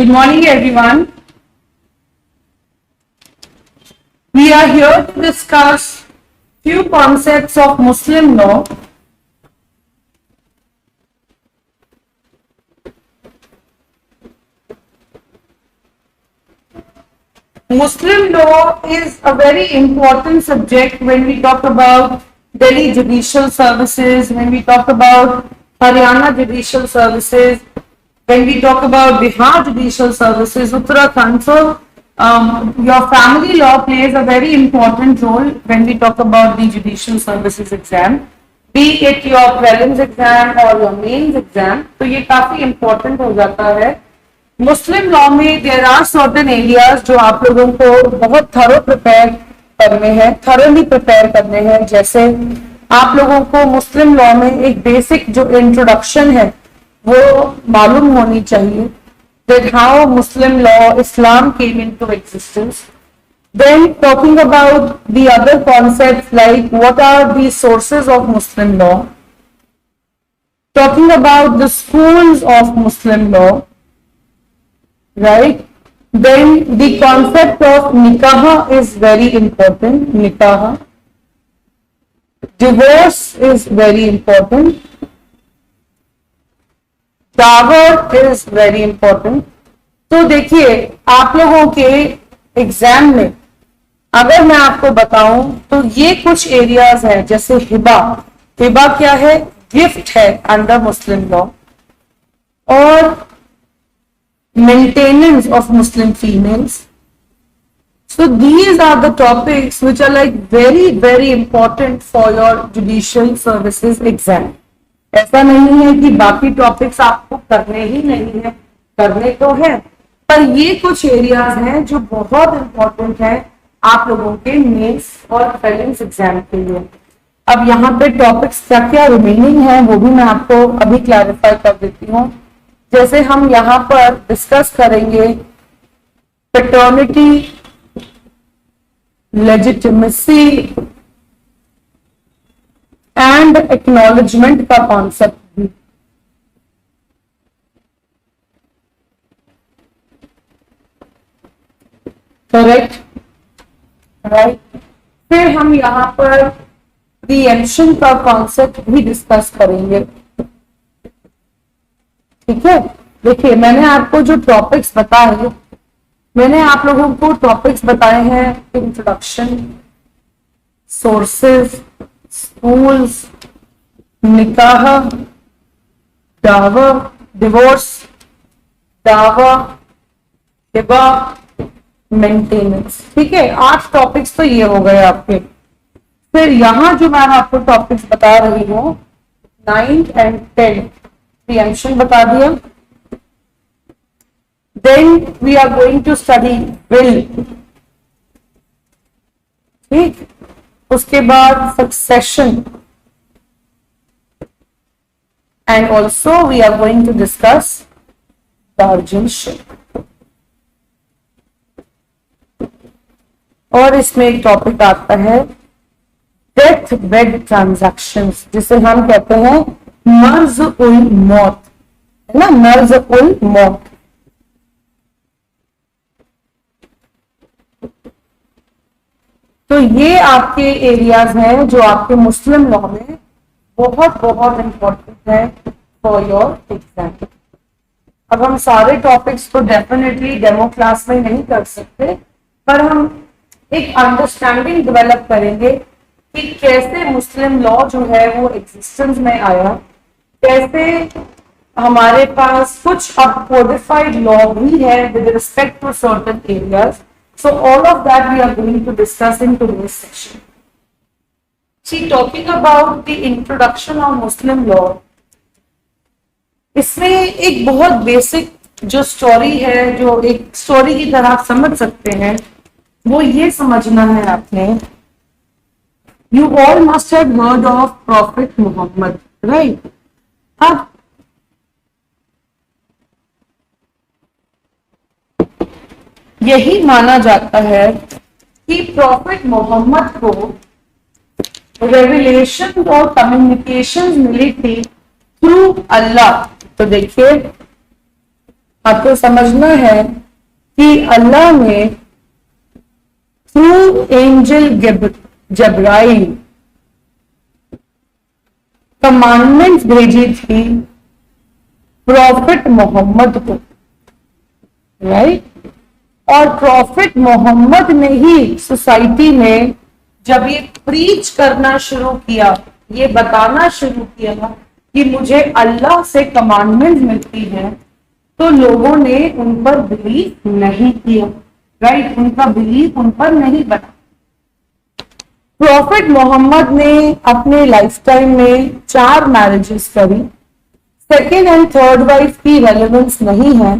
morning, everyone. We are here to discuss few concepts of Muslim law. Muslim law is a very important subject when we talk about Delhi Judicial Services, when we talk about Haryana Judicial Services, when we talk about Bihar Judicial Services, Uttarakhand. So, your family law plays a very important role when we talk about the Judicial Services exam, be it your prelims exam or your mains exam. तो ये काफी important हो जाता है. मुस्लिम law में there are certain areas जो आप लोगों को बहुत थरो प्रिपेयर करने हैं, थरोली प्रिपेयर करने हैं. जैसे आप लोगों को मुस्लिम लॉ में एक बेसिक जो इंट्रोडक्शन है वो मालूम होनी चाहिए, that how Muslim law, Islam came into existence. Then talking about the other concepts like what are the sources of Muslim law, talking about the schools of Muslim law, right? Then the concept of nikah is very important. Nikah, divorce is very important. Dawah is very important. तो देखिए आप लोगों के exam में अगर मैं आपको बताऊं तो ये कुछ एरियाज हैं. जैसे हिबा, हिबा क्या है? गिफ्ट है अंडर मुस्लिम लॉ. और maintenance of Muslim females. So these are the topics which are like very important for your judicial services exam. ऐसा नहीं है कि बाकी टॉपिक्स आपको करने ही नहीं है, करने तो है, पर ये कुछ एरियाज हैं जो बहुत इंपॉर्टेंट है आप लोगों के मेंस और प्रीलिम्स एग्जाम के लिए. अब यहाँ पे टॉपिक्स क्या क्या रिमेनिंग है वो भी मैं आपको अभी क्लैरिफाई कर देती हूँ. जैसे हम यहाँ पर डिस्कस करेंगे पैटर्निटी, लेजिटिमेसी एंड एक्नॉलेजमेंट का कॉन्सेप्ट भी. Correct, right. फिर हम यहां पर प्रीएम्पशन का कॉन्सेप्ट भी डिस्कस करेंगे. ठीक है. देखिए मैंने आपको जो टॉपिक्स बताए, मैंने आप लोगों को टॉपिक्स बताए हैं इंट्रोडक्शन, सोर्सेज, schools, निकाह, दावा, डिवोर्स, दावा, हिबा, मेंटेनेंस. ठीक है, 8 टॉपिक्स तो ये हो गए आपके. फिर यहां जो मैं आपको टॉपिक्स बता रही हूं 9th and 10th, प्रीएम्पशन बता दिया. Then we are going to study will. ठीक. उसके बाद succession and also we are going to discuss guardianship. और इसमें एक टॉपिक आता है डेथ बेड ट्रांजैक्शंस, जिसे हम कहते हैं मर्ज उल मौत, है ना, मर्ज उल मौत. तो ये आपके एरियाज हैं जो आपके मुस्लिम लॉ में बहुत इंपॉर्टेंट है फॉर योर एग्जाम. अब हम सारे टॉपिक्स को डेफिनेटली डेमो क्लास में नहीं कर सकते, पर हम एक अंडरस्टैंडिंग डेवलप करेंगे कि कैसे मुस्लिम लॉ जो है वो एग्जिस्टेंस में आया, कैसे हमारे पास कुछ अब कोडिफाइड लॉ भी है with respect to certain areas. So all of that we are going to discuss in today's section. See, talking about the introduction of Muslim law, इसमें एक बहुत बेसिक जो स्टोरी है, जो एक स्टोरी की तरह आप समझ सकते हैं, वो ये समझना है आपने. You all must have heard of Prophet Muhammad, right? अब यही माना जाता है कि प्रॉफिट मोहम्मद को रेवलेशन और कम्युनिकेशन मिली थी थ्रू अल्लाह. तो देखिए आपको समझना है कि अल्लाह ने थ्रू एंजल जब्राइल कमांडमेंट्स भेजी थी प्रॉफिट मोहम्मद को, राइट। और प्रॉफिट मोहम्मद ने ही सोसाइटी में जब ये प्रीच करना शुरू किया, ये बताना शुरू किया कि मुझे अल्लाह से कमांडमेंट मिलती है, तो लोगों ने उन पर बिलीव नहीं किया, राइट। उनका बिलीव उन पर नहीं बना। प्रॉफिट मोहम्मद ने अपने लाइफ टाइम में 4 मैरिजेस करी। सेकेंड एंड थर्ड वाइफ की रेलेवेंस नहीं है,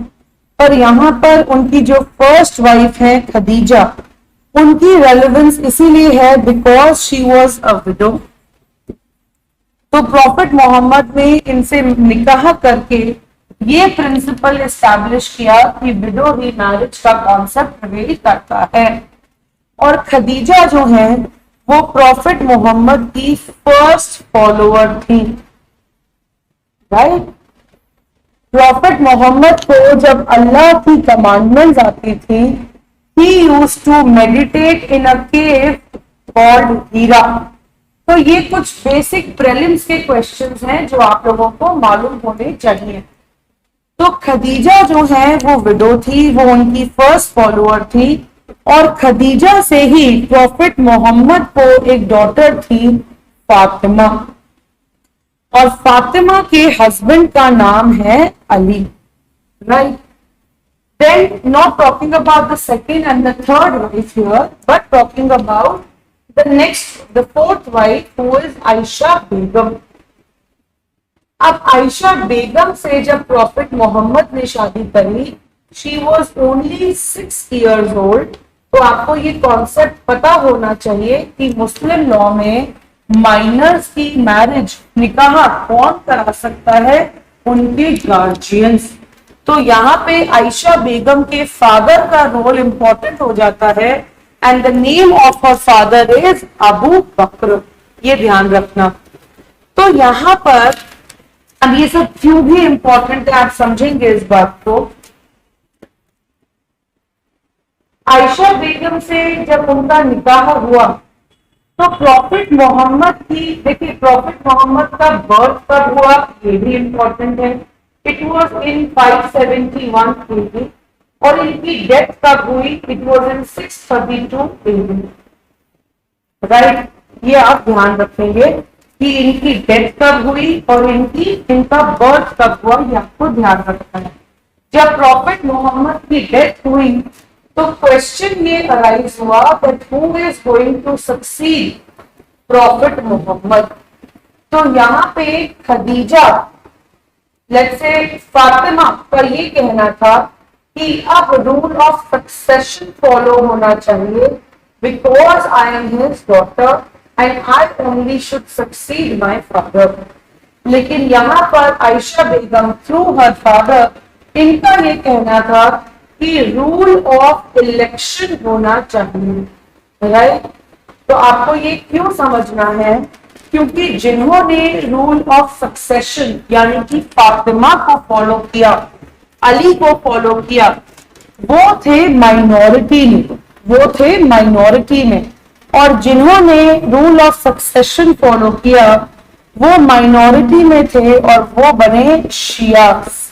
पर यहाँ पर उनकी जो फर्स्ट वाइफ है खदीजा, उनकी रेलेवेंस इसीलिए है because she was a window. तो प्रॉफिट मोहम्मद ने इनसे निकाह करके ये प्रिंसिपल एस्टैब्लिश किया कि विडो ही मैरिज का कॉन्सेप्ट प्रिवेल करता है। और खदीजा जो है वो प्रॉफिट मोहम्मद की फर्स्ट फॉलोअर थी, राइट। प्रॉफिट मोहम्मद को जब अल्लाह की कमांडमेंट्स आती थी, he used to meditate in a cave called हीरा। तो ये कुछ बेसिक प्रीलिम्स के क्वेश्चंस हैं जो आप लोगों को मालूम होने चाहिए। तो खदीजा जो है वो विडो थी, वो उनकी फर्स्ट फॉलोअर थी, और खदीजा से ही प्रॉफिट मोहम्मद को एक डॉटर थी फातिमा, और फातिमा के हस्बैंड का नाम है Ali, right. Then not talking about the second and the third wife here, but talking about the next, the fourth wife, who is Ayesha Begum. अब आयशा बेगम से जब प्रॉफिट मोहम्मद ने शादी करी, she was only 6 years old। तो आपको ये कॉन्सेप्ट पता होना चाहिए कि मुस्लिम लॉ में माइनर्स की मैरिज निकाह कौन करा सकता है, उनके गार्जियंस। तो यहाँ पे आयशा बेगम के फादर का रोल इंपॉर्टेंट हो जाता है, and the name of her father is Abu Bakr, ये ध्यान रखना। तो यहाँ पर अब ये सब क्यों भी इंपॉर्टेंट है आप समझेंगे इस बात को। आयशा बेगम से जब उनका निकाह हुआ तो प्रॉफिट मोहम्मद की, देखिए प्रॉफिट मोहम्मद का बर्थ कब हुआ ये भी इंपॉर्टेंट है। इट वॉज इन 571 AD, और इनकी डेथ कब हुई, it was in 632 AD, right. ये आप ध्यान रखेंगे कि इनकी डेथ कब हुई और इनका बर्थ कब हुआ, ये आपको ध्यान रखना है। जब प्रॉफिट मोहम्मद की डेथ हुई तो क्वेश्चन ये अराइज हुआ that who is going to succeed prophet Mohammad. तो यहाँ पे खदीजा, लेट्स से फातिमा का ये कहना था कि अब रूल ऑफ सक्सेशन फॉलो होना चाहिए, because I am his daughter and I only should succeed my father. लेकिन यहाँ पर आयशा बेगम थ्रू हर फादर, इनका ये कहना था कि रूल ऑफ इलेक्शन होना चाहिए, राइट। तो आपको ये क्यों समझना है, क्योंकि जिन्होंने रूल ऑफ सक्सेशन यानी कि फातिमा को फॉलो किया, अली को फॉलो किया, वो थे माइनॉरिटी में, और जिन्होंने रूल ऑफ सक्सेशन फॉलो किया वो माइनॉरिटी में थे और वो बने शियास।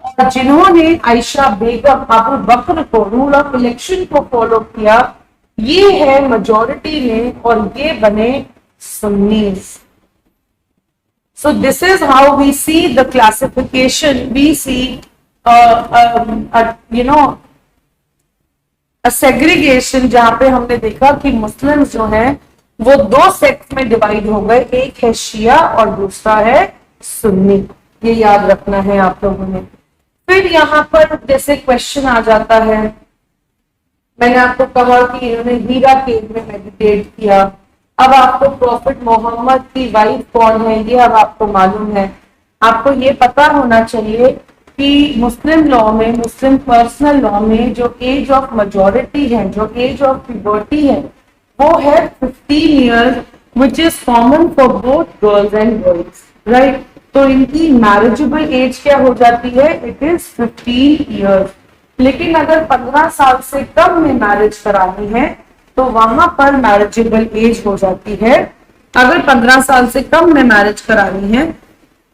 और जिन्होंने आयशा बेगम अबू बकर को रूल ऑफ इलेक्शन को फॉलो किया, ये है मेजॉरिटी में और ये बने सुन्नीस। So this is how we see the classification. We see a segregation, जहां पे हमने देखा कि मुस्लिम्स जो हैं वो 2 सेक्ट में डिवाइड हो गए, एक है शिया और दूसरा है सुन्नी। ये याद रखना है आप लोगों ने। फिर यहाँ पर जैसे क्वेश्चन आ जाता है, मैंने आपको कहा कि इन्होंने हीरा केव में मेडिटेट किया। अब आपको प्रॉफिट मोहम्मद की वाइफ कौन है ये अब आपको मालूम है। आपको ये पता होना चाहिए कि मुस्लिम लॉ में, मुस्लिम पर्सनल लॉ में जो एज ऑफ मेजॉरिटी है, जो एज ऑफ प्यूबर्टी है, वो है 15 years, which is common for both girls and boys, right? तो इनकी मैरिजेबल एज क्या हो जाती है, इट इज 15 ईयर्स। लेकिन अगर 15 साल से कम में मैरिज करानी है तो वहां पर मैरिजेबल एज हो जाती है, अगर 15 साल से कम में मैरिज करानी है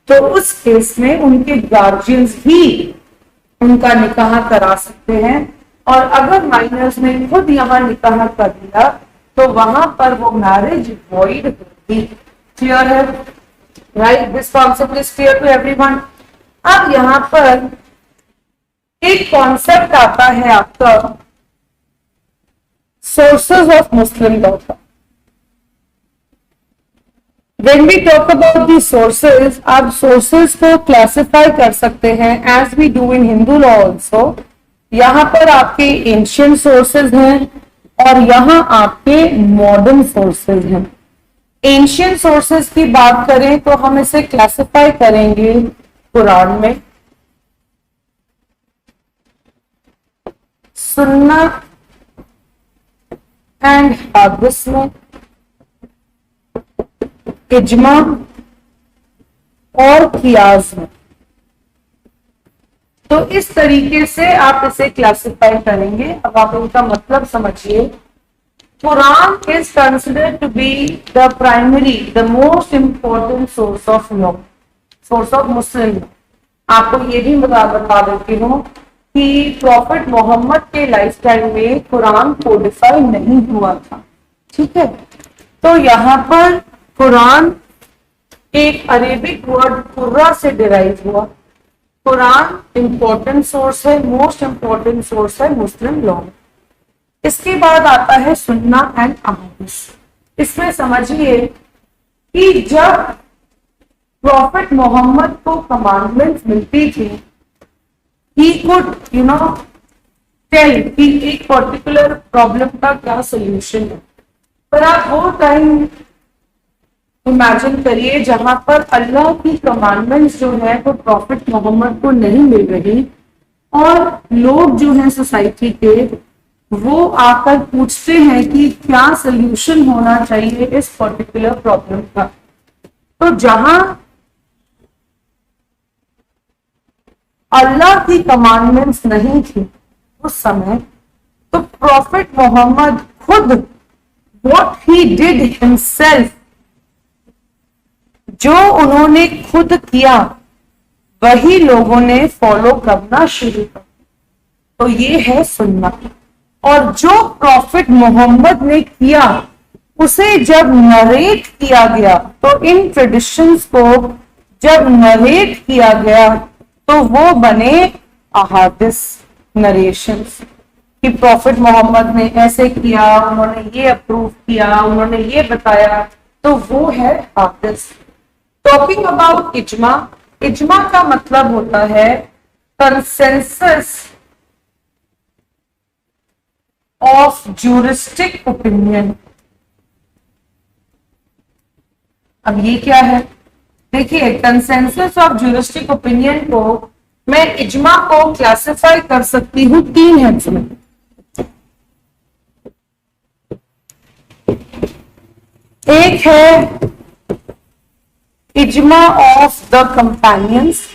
तो उस केस में उनके गार्जियंस ही उनका निकाह करा सकते हैं, और अगर माइनर्स ने खुद यहाँ निकाह कर दिया तो वहां पर वो मैरिज वॉइड होगी। क्लियर है? Right, this concept is clear to everyone. अब यहाँ पर एक कॉन्सेप्ट आता है आपका सोर्सेज ऑफ मुस्लिम लॉ का। When we talk about the sources, आप sources को क्लासिफाई कर सकते हैं as we do in Hindu law also। यहाँ पर आपके एंशियंट सोर्सेज हैं और यहाँ आपके मॉडर्न सोर्सेज हैं। एंशियंट सोर्सेज की बात करें तो हम इसे क्लासिफाई करेंगे कुरान में, सुन्ना एंड हदीस में, इजमा और कियास में। तो इस तरीके से आप इसे क्लासिफाई करेंगे। अब आप इनका मतलब समझिए। Quran is considered to be the primary, the most important source of law, source of Muslim. आपको ये भी बता देती हूँ कि प्रॉफिट मोहम्मद के लाइफटाइम में कुरान कोडिफाई नहीं हुआ था। ठीक है, तो यहाँ पर कुरान एक अरेबिक वर्ड कुर्रा से डिराइव हुआ। कुरान इंपॉर्टेंट सोर्स है, मोस्ट इंपॉर्टेंट सोर्स है मुस्लिम लॉ। इसके बाद आता है सुन्ना एंड अहादीस। इसमें समझिए कि जब प्रॉफिट मोहम्मद को कमांडमेंट्स मिलती थी, he could tell कि एक पर्टिकुलर प्रॉब्लम का क्या सोल्यूशन है। पर आप वो टाइम इमेजिन करिए जहां पर अल्लाह की कमांडमेंट्स जो है वो प्रॉफिट मोहम्मद को नहीं मिल रही, और लोग जो है सोसाइटी के वो आकर पूछते हैं कि क्या सोल्यूशन होना चाहिए इस पर्टिकुलर प्रॉब्लम का। तो जहां अल्लाह की कमांडमेंट्स नहीं थी उस समय, तो प्रॉफिट मोहम्मद खुद व्हाट ही डिड हिमसेल्फ, जो उन्होंने खुद किया वही लोगों ने फॉलो करना शुरू कर। तो ये है सुन्ना। और जो प्रॉफिट मोहम्मद ने किया उसे जब नरेट किया गया, तो इन ट्रेडिशंस को जब नरेट किया गया तो वो बने अहादिस, नरेशंस, कि प्रॉफिट मोहम्मद ने ऐसे किया, उन्होंने ये अप्रूव किया, उन्होंने ये बताया, तो वो है हादिस। टॉकिंग अबाउट इजमा, इजमा का मतलब होता है कंसेंसस ऑफ ज्यूरिस्टिक ओपिनियन। अब ये क्या है? देखिए, कंसेंसस ऑफ ज्यूरिस्टिक ओपिनियन को मैं इजमा को क्लासिफाई कर सकती हूं 3 हिस्सों में। एक है ijma of the companions,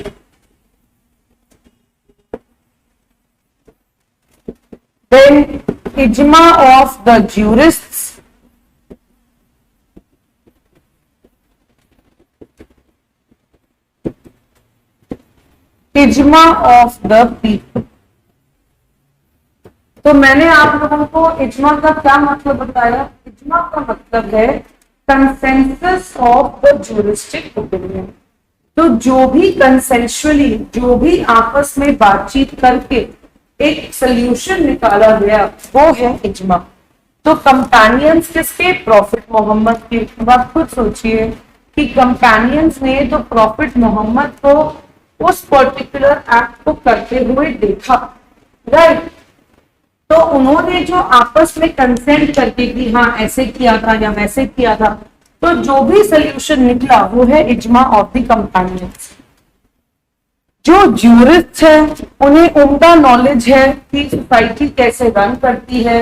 then ijma of the jurists, ijma of the people. तो मैंने आप लोगों को इजमा का क्या मतलब बताया? इजमा का मतलब है consensus of the juristic opinion. तो जो भी कंसेंशुअली, जो भी आपस में बातचीत करके एक सोल्यूशन निकाला गया, वो है इजमा। तो कंपेनियंस किसके? प्रॉफिट मोहम्मद के। अब आप खुद सोचिए कि कंपेनियंस ने तो प्रॉफिट मोहम्मद को उस पर्टिकुलर एक्ट को करते हुए देखा, राइट? तो उन्होंने जो आपस में कंसेंट करके कि हाँ ऐसे किया था या वैसे किया था, तो जो भी सोल्यूशन निकला वो है इजमा ऑफ द कंपेनियंस। जो ज्यूरिस्ट है उन्हें उनका नॉलेज है कि सोसाइटी कैसे रन करती है,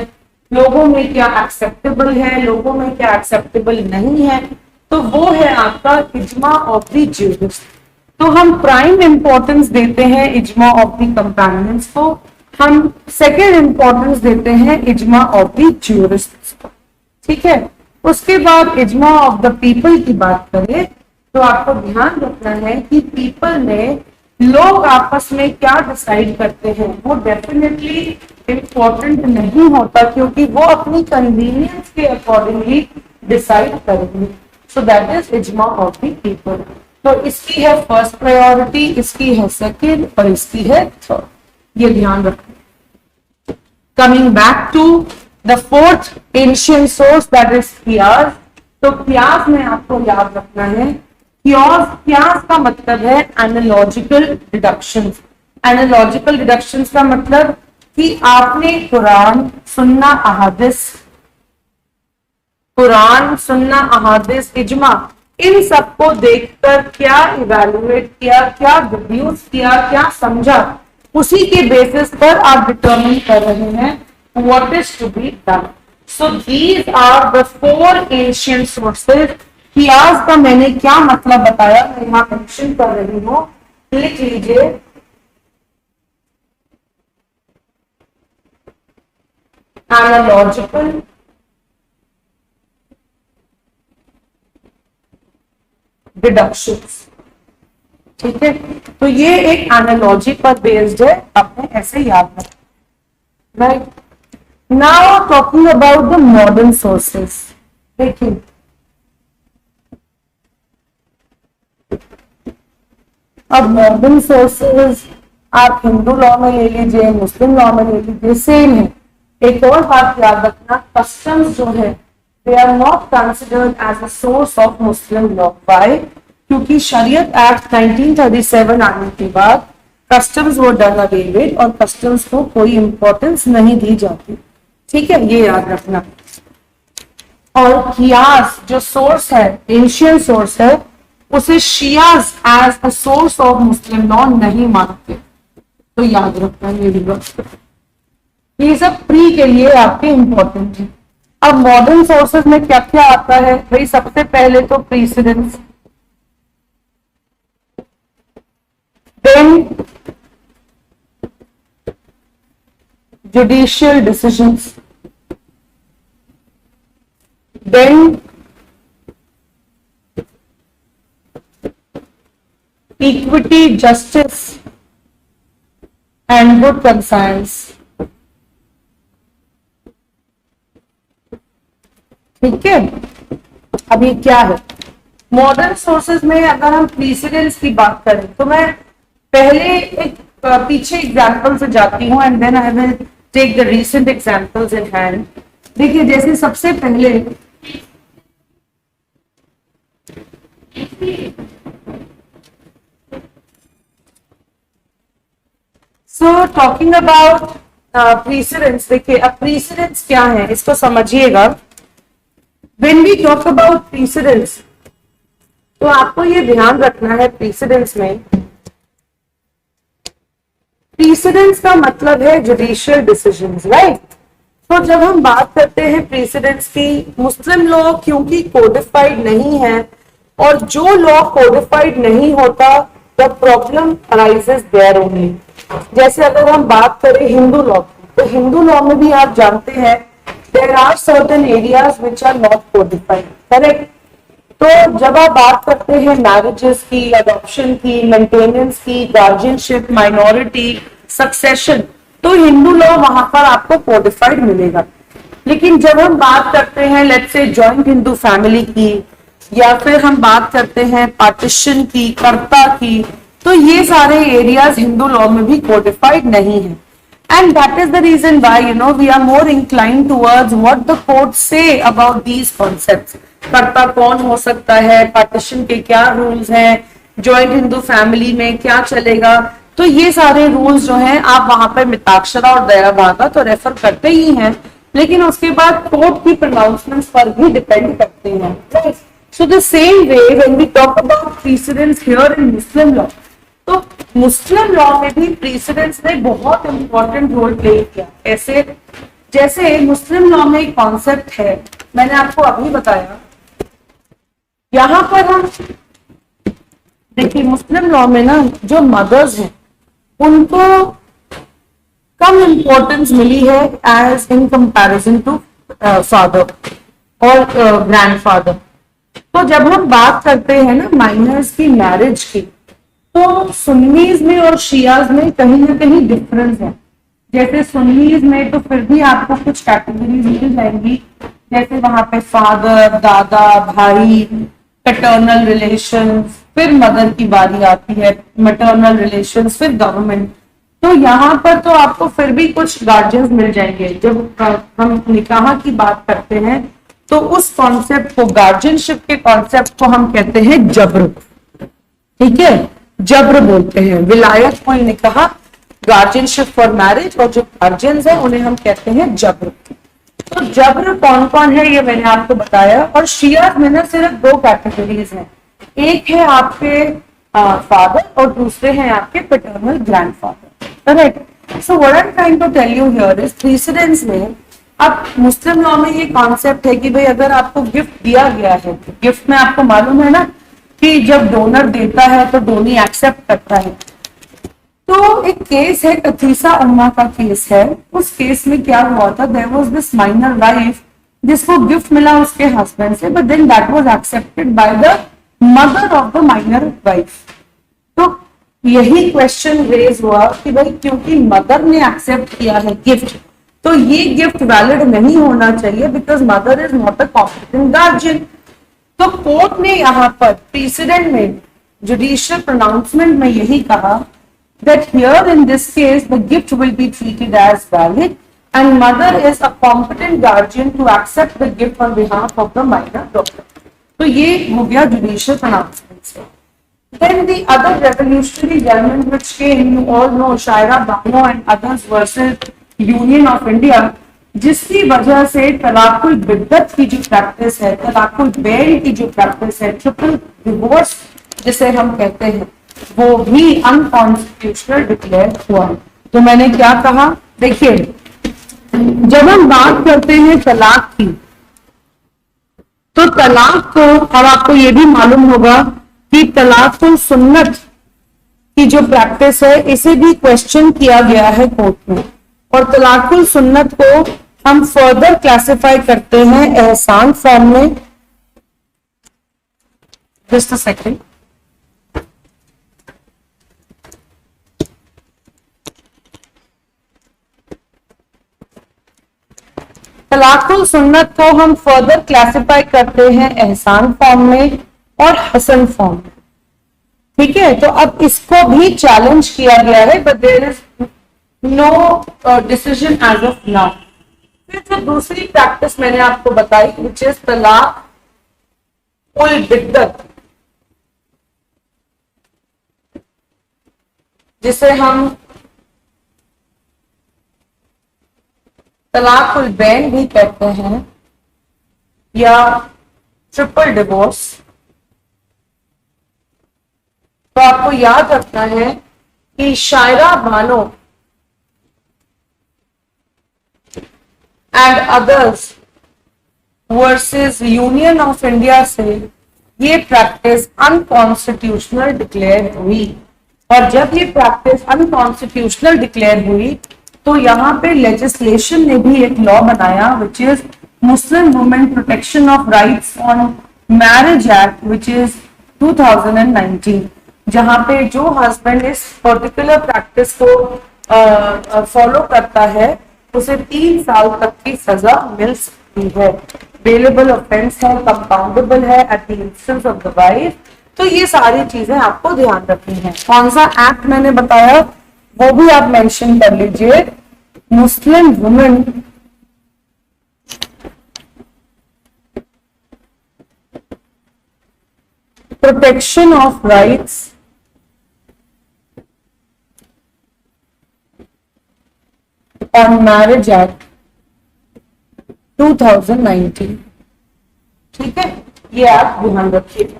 लोगों में क्या एक्सेप्टेबल है, लोगों में क्या एक्सेप्टेबल नहीं है, तो वो है आपका इजमा ऑफ द ज्यूरिस्ट। तो हम प्राइम इंपॉर्टेंस देते हैं इजमा ऑफ द कंपेनियंस को, हम सेकेंड इंपॉर्टेंस देते हैं इजमा ऑफ द ज्यूरिस्ट्स को, ठीक है। उसके बाद इजमा ऑफ द पीपल की बात करें तो आपको ध्यान रखना है कि पीपल में लोग आपस में क्या डिसाइड करते हैं वो डेफिनेटली इंपॉर्टेंट नहीं होता, क्योंकि वो अपनी कन्वीनियंस के अकॉर्डिंगली डिसाइड करेंगे। So that is ijma of the people. तो इसकी है फर्स्ट प्रायोरिटी, इसकी है सेकेंड और इसकी है थर्ड, ये ध्यान रखना। Coming back to the fourth ancient source that is qiyas. तो कियास में आपको याद रखना है, कियास का मतलब है एनालॉजिकल डिडक्शंस। एनालॉजिकल डिडक्शंस का मतलब कि आपने कुरान सुन्ना अहादिस इजमा इन सबको देखकर क्या इवैल्यूएट किया, क्या डिड्यूस किया, क्या समझा, उसी के बेसिस पर आप डिटरमिन कर रहे हैं what is to be done. So these are the four ancient sources. कियास का मैंने क्या मतलब बताया मैं यहां मेंशन कर रही हूं, लिख लीजिए। एनालॉजिकल डिडक्शंस, ठीक है। तो ये एक एनालॉजी पर बेस्ड है, आपने ऐसे याद रखना, right. Now talking about the modern sources, देखिए अब मॉडर्न सोर्सेज आप हिंदू लॉ में ले लीजिए, मुस्लिम लॉ में ले लीजिए, सेम है। एक और बात याद रखना, कस्टम्स जो है they are not considered as a source of Muslim law. Why? क्योंकि शरीयत एक्ट 1937 आने के बाद कस्टम्स वो डन अवे विद और कस्टम्स को कोई इंपॉर्टेंस नहीं दी जाती, ठीक है, ये याद रखना। और कियास जो सोर्स है, एंशिएंट सोर्स है, उसे Shias as a source of Muslim law नहीं मानते, तो याद रखना ये भी बात। ये सब प्री के लिए आपके इंपॉर्टेंट है। अब मॉडर्न सोर्सेज में क्या क्या आता है भाई? सबसे पहले तो precedents, then judicial decisions, then equity, justice and good conscience, ठीक है। अब ये क्या है मॉडर्न सोर्सेज में? अगर हम प्रीसिडेंस की बात करें तो मैं पहले एक पीछे एग्जांपल से जाती हूँ and then I will take the recent examples in hand. देखिए जैसे सबसे पहले सो टॉकिंग अबाउट प्रीसिडेंस, देखिए अब प्रीसिडेंस क्या है इसको समझिएगा। When we talk about precedence तो आपको ये ध्यान रखना है, प्रीसिडेंस में प्रीसिडेंस का मतलब है जुडिशियल डिसीजंस, राइट। तो जब हम बात करते हैं प्रीसिडेंस की, मुस्लिम लॉ क्योंकि कोडिफाइड नहीं है और जो लॉ कोडिफाइड नहीं होता the problem arises there only. जैसे अगर हम बात करें हिंदू लॉ की, तो हिंदू लॉ में भी आप जानते हैं there are certain areas which are not codified, correct. तो जब आप बात करते हैं मैरिजेस की, अडॉप्शन की, मेंटेनेंस की, गार्जियनशिप, माइनॉरिटी, सक्सेशन, तो हिंदू लॉ वहां पर आपको कोडिफाइड मिलेगा। लेकिन जब हम बात करते हैं let's say joint Hindu family की, या फिर हम बात करते हैं पार्टीशन की, कर्ता की, तो ये सारे एरियाज हिंदू लॉ में भी कोडिफाइड नहीं है। And that is the reason why we are more inclined towards what the court say about these concepts. Karta कौन हो सकता है, पार्टीशन के क्या रूल्स हैं, जॉइंट हिंदू फैमिली में क्या चलेगा, तो ये सारे रूल्स जो हैं आप वहां पर मिताक्षरा और दया भागा तो रेफर करते ही हैं, लेकिन उसके बाद कोर्ट की प्रोनाउंसमेंट्स पर भी डिपेंड करते हैं। So the same way when we talk about precedents here in Muslim law, तो मुस्लिम लॉ में भी प्रीसिडेंस ने बहुत इंपॉर्टेंट रोल प्ले किया। ऐसे जैसे मुस्लिम लॉ में एक कॉन्सेप्ट है, मैंने आपको अभी बताया, यहां पर हम देखिए मुस्लिम लॉ में ना जो मदर्स हैं उनको कम इम्पोर्टेंस मिली है as in comparison to father और ग्रैंडफादर। तो जब हम बात करते हैं ना माइनर्स की मैरिज की, तो सुन्नीज में और शियाज में कहीं ना कहीं डिफरेंस है। जैसे सुन्नीज में तो फिर भी आपको कुछ कैटेगरीज मिल जाएंगी, जैसे वहां पे फादर, दादा, भाई, पैटर्नल रिलेशन, फिर मदर की बारी आती है, मैटरनल रिलेशन, फिर गवर्नमेंट। तो यहाँ पर तो आपको फिर भी कुछ गार्जियंस मिल जाएंगे। जब हम निकाह की बात करते हैं तो उस कॉन्सेप्ट को, गार्जियनशिप के कॉन्सेप्ट को हम कहते हैं जब्र। ठीक है, जब्र बोलते हैं। विलायत कोई निकाह, गार्जियनशिप फॉर मैरिज, और जो गार्जियंस है उन्हें हम कहते हैं जब्र। तो जब्र कौन कौन है ये मैंने आपको बताया। और शिया में ना सिर्फ दो कैटेगरीज हैं, एक है आपके फादर और दूसरे हैं आपके paternal grandfather. Correct. So what I am trying to tell you here is precedents में अब मुस्लिम लॉ में ये कॉन्सेप्ट है कि भाई अगर आपको गिफ्ट दिया गया है, गिफ्ट में आपको मालूम है ना कि जब डोनर देता है तो डोनी एक्सेप्ट करता है। तो एक केस है, कथीसा उम्मा का केस है। उस केस में क्या हुआ था, there was this minor wife जिसको गिफ्ट मिला उसके हस्बैंड से, but then that was accepted by the mother of the minor wife. तो यही क्वेश्चन रेज हुआ कि भाई क्योंकि मदर ने एक्सेप्ट किया है गिफ्ट, तो ये गिफ्ट वैलिड नहीं होना चाहिए because mother is not a competent guardian. तो कोर्ट ने यहाँ पर प्रीसिडेंट में, जुडिशियल प्रोनाउंसमेंट में यही कहा that here in this case the gift will be treated as valid and mother is a competent guardian to accept the gift on behalf of the minor daughter. तो ये हो गया judicial pronouncement से। Then the other revolutionary judgment which came, you all know, Shaira Bano and others versus Union of India, जिसकी वजह से तलाकुल बिद्दत की जो प्रैक्टिस है, तलाकुल बैन की जो प्रैक्टिस है, ट्रिपल डिवोर्स जिसे हम कहते हैं, वो भी अनकॉन्स्टिट्यूशनल डिक्लेयर हुआ। तो मैंने क्या कहा, देखिए जब हम बात करते हैं तलाक की, तो तलाक को, और आपको ये भी मालूम होगा कि तलाकुल सुन्नत की जो प्रैक्टिस है इसे भी क्वेश्चन किया गया है कोर्ट में। और तलाकुल सुन्नत को हम फर्दर क्लासिफाई करते हैं एहसान फॉर्म में। Just a second. तलाकुल सुन्नत को हम फर्दर क्लासिफाई करते हैं एहसान फॉर्म में और हसन फॉर्म में। ठीक है, तो अब इसको भी चैलेंज किया गया है, but there is no decision as of now. फिर जो दूसरी प्रैक्टिस मैंने आपको बताई विच इज तलाक उल बिद्दत, जिसे हम तलाकुल बैन भी कहते हैं या ट्रिपल डिवोर्स। तो आपको याद रखना है कि Shayara Bano and others versus Union of India से ये प्रैक्टिस अनकॉन्स्टिट्यूशनल डिक्लेयर हुई। और जब ये प्रैक्टिस अनकॉन्स्टिट्यूशनल डिक्लेयर हुई तो यहाँ पे लेजिस्लेशन ने भी एक लॉ बनाया which is Muslim women protection of rights on marriage act which is 2019, जहां पे जो हस्बैंड इस पर्टिकुलर प्रैक्टिस को फॉलो करता है उसे 3 साल तक की सजा मिल सकती है। बेलेबल ऑफेंस है, कंपाउंडेबल है at the instance of the wife. तो ये सारी चीजें आपको ध्यान रखनी है। कौन सा एक्ट मैंने बताया वो भी आप मेंशन कर लीजिए, मुस्लिम women protection of rights on marriage act 2019। ठीक है, ये आप ध्यान रखिए।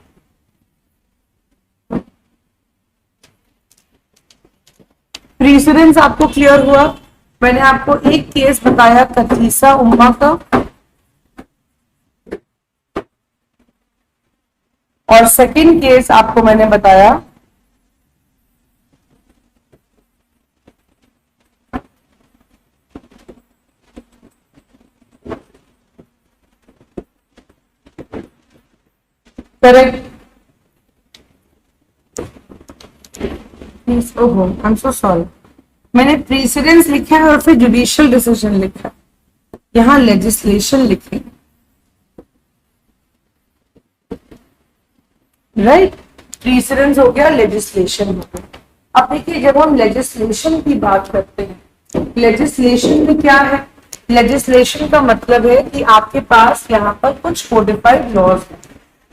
प्रीसिडेंस आपको क्लियर हुआ। मैंने आपको एक केस बताया कथीसा उम्मा का, और सेकंड केस आपको मैंने बताया करेक्ट। ओहो, आई एम सो सॉरी, मैंने प्रीसिडेंस लिखा है और फिर जुडिशियल डिसीजन लिखा है, यहाँ लेजिस्लेशन लिखे, राइट। प्रीसिडेंस हो गया, लेजिस्लेशन हो गया। अब देखिए, जब हम लेजिस्लेशन की बात करते हैं, लेजिस्लेशन में क्या है? लेजिस्लेशन का मतलब है कि आपके पास यहाँ पर कुछ कोडिफाइड लॉज हैं।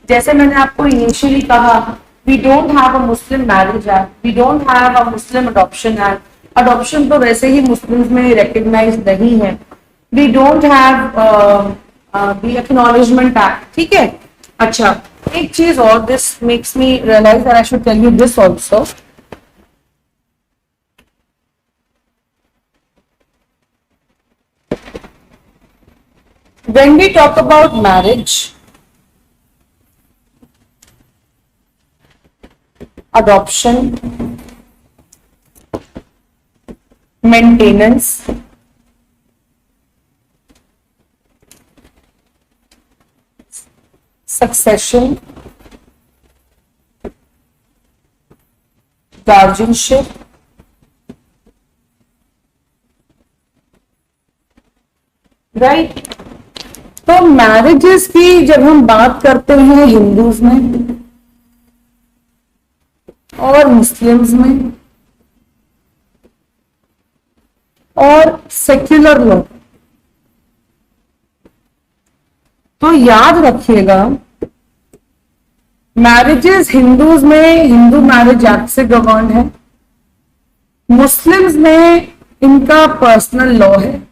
जैसे मैंने आपको इनिशियली कहा, we don't have a Muslim marriage act, we don't have a Muslim adoption act. Adoption तो वैसे ही मुस्लिम्स में रिकग्नाइज नहीं है। We don't have the acknowledgement act, ठीक है। अच्छा, एक चीज और, this makes me realise that I should tell you this also. When we talk about marriage, adoption, maintenance, succession, guardianship, right. तो मैरिजेस की जब हम बात करते हैं हिंदूज में और मुस्लिम्स में और सेक्युलर लॉ, तो याद रखिएगा, मैरिजेस हिंदूज में हिंदू मैरिज एक्ट से गवर्न है, मुस्लिम्स में इनका पर्सनल लॉ है,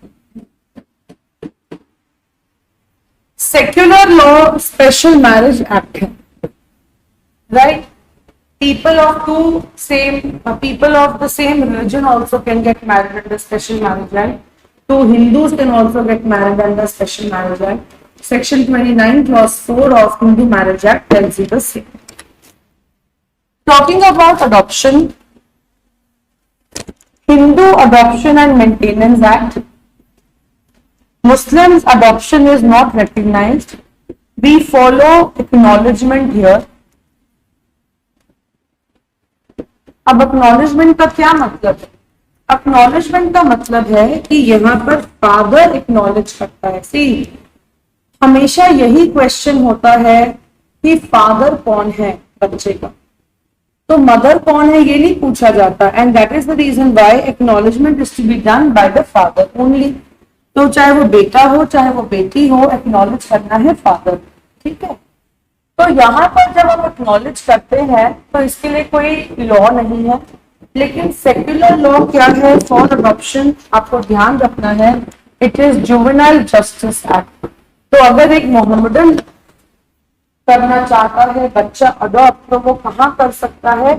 secular law special marriage act है, right. People of the same religion also can get married under special marriage act. So Hindus can also get married under special marriage act. Section 29 clause 4 of Hindu marriage act tells you the same. Talking about adoption, Hindu adoption and maintenance act. Muslims adoption is not recognized. We follow acknowledgement here. अब acknowledgement का क्या मतलब है? Acknowledgement का मतलब है कि यहाँ पर फादर एक्नॉलेज करता है। सी, हमेशा यही क्वेश्चन होता है कि फादर कौन है बच्चे का, तो मदर कौन है ये नहीं पूछा जाता। And that is the reason why acknowledgement is to be done by the father only. तो चाहे वो बेटा हो चाहे वो बेटी हो, एक्नॉलेज करना है फादर, ठीक है। तो यहाँ पर जब हम एक्नॉलेज करते हैं तो इसके लिए कोई लॉ नहीं है, लेकिन सेक्युलर लॉ क्या है फॉर अडॉप्शन, आपको ध्यान रखना है, it is juvenile justice act. तो अगर एक मोहम्मदन करना चाहता है बच्चा अडॉप्ट, तो वो कहाँ कर सकता है?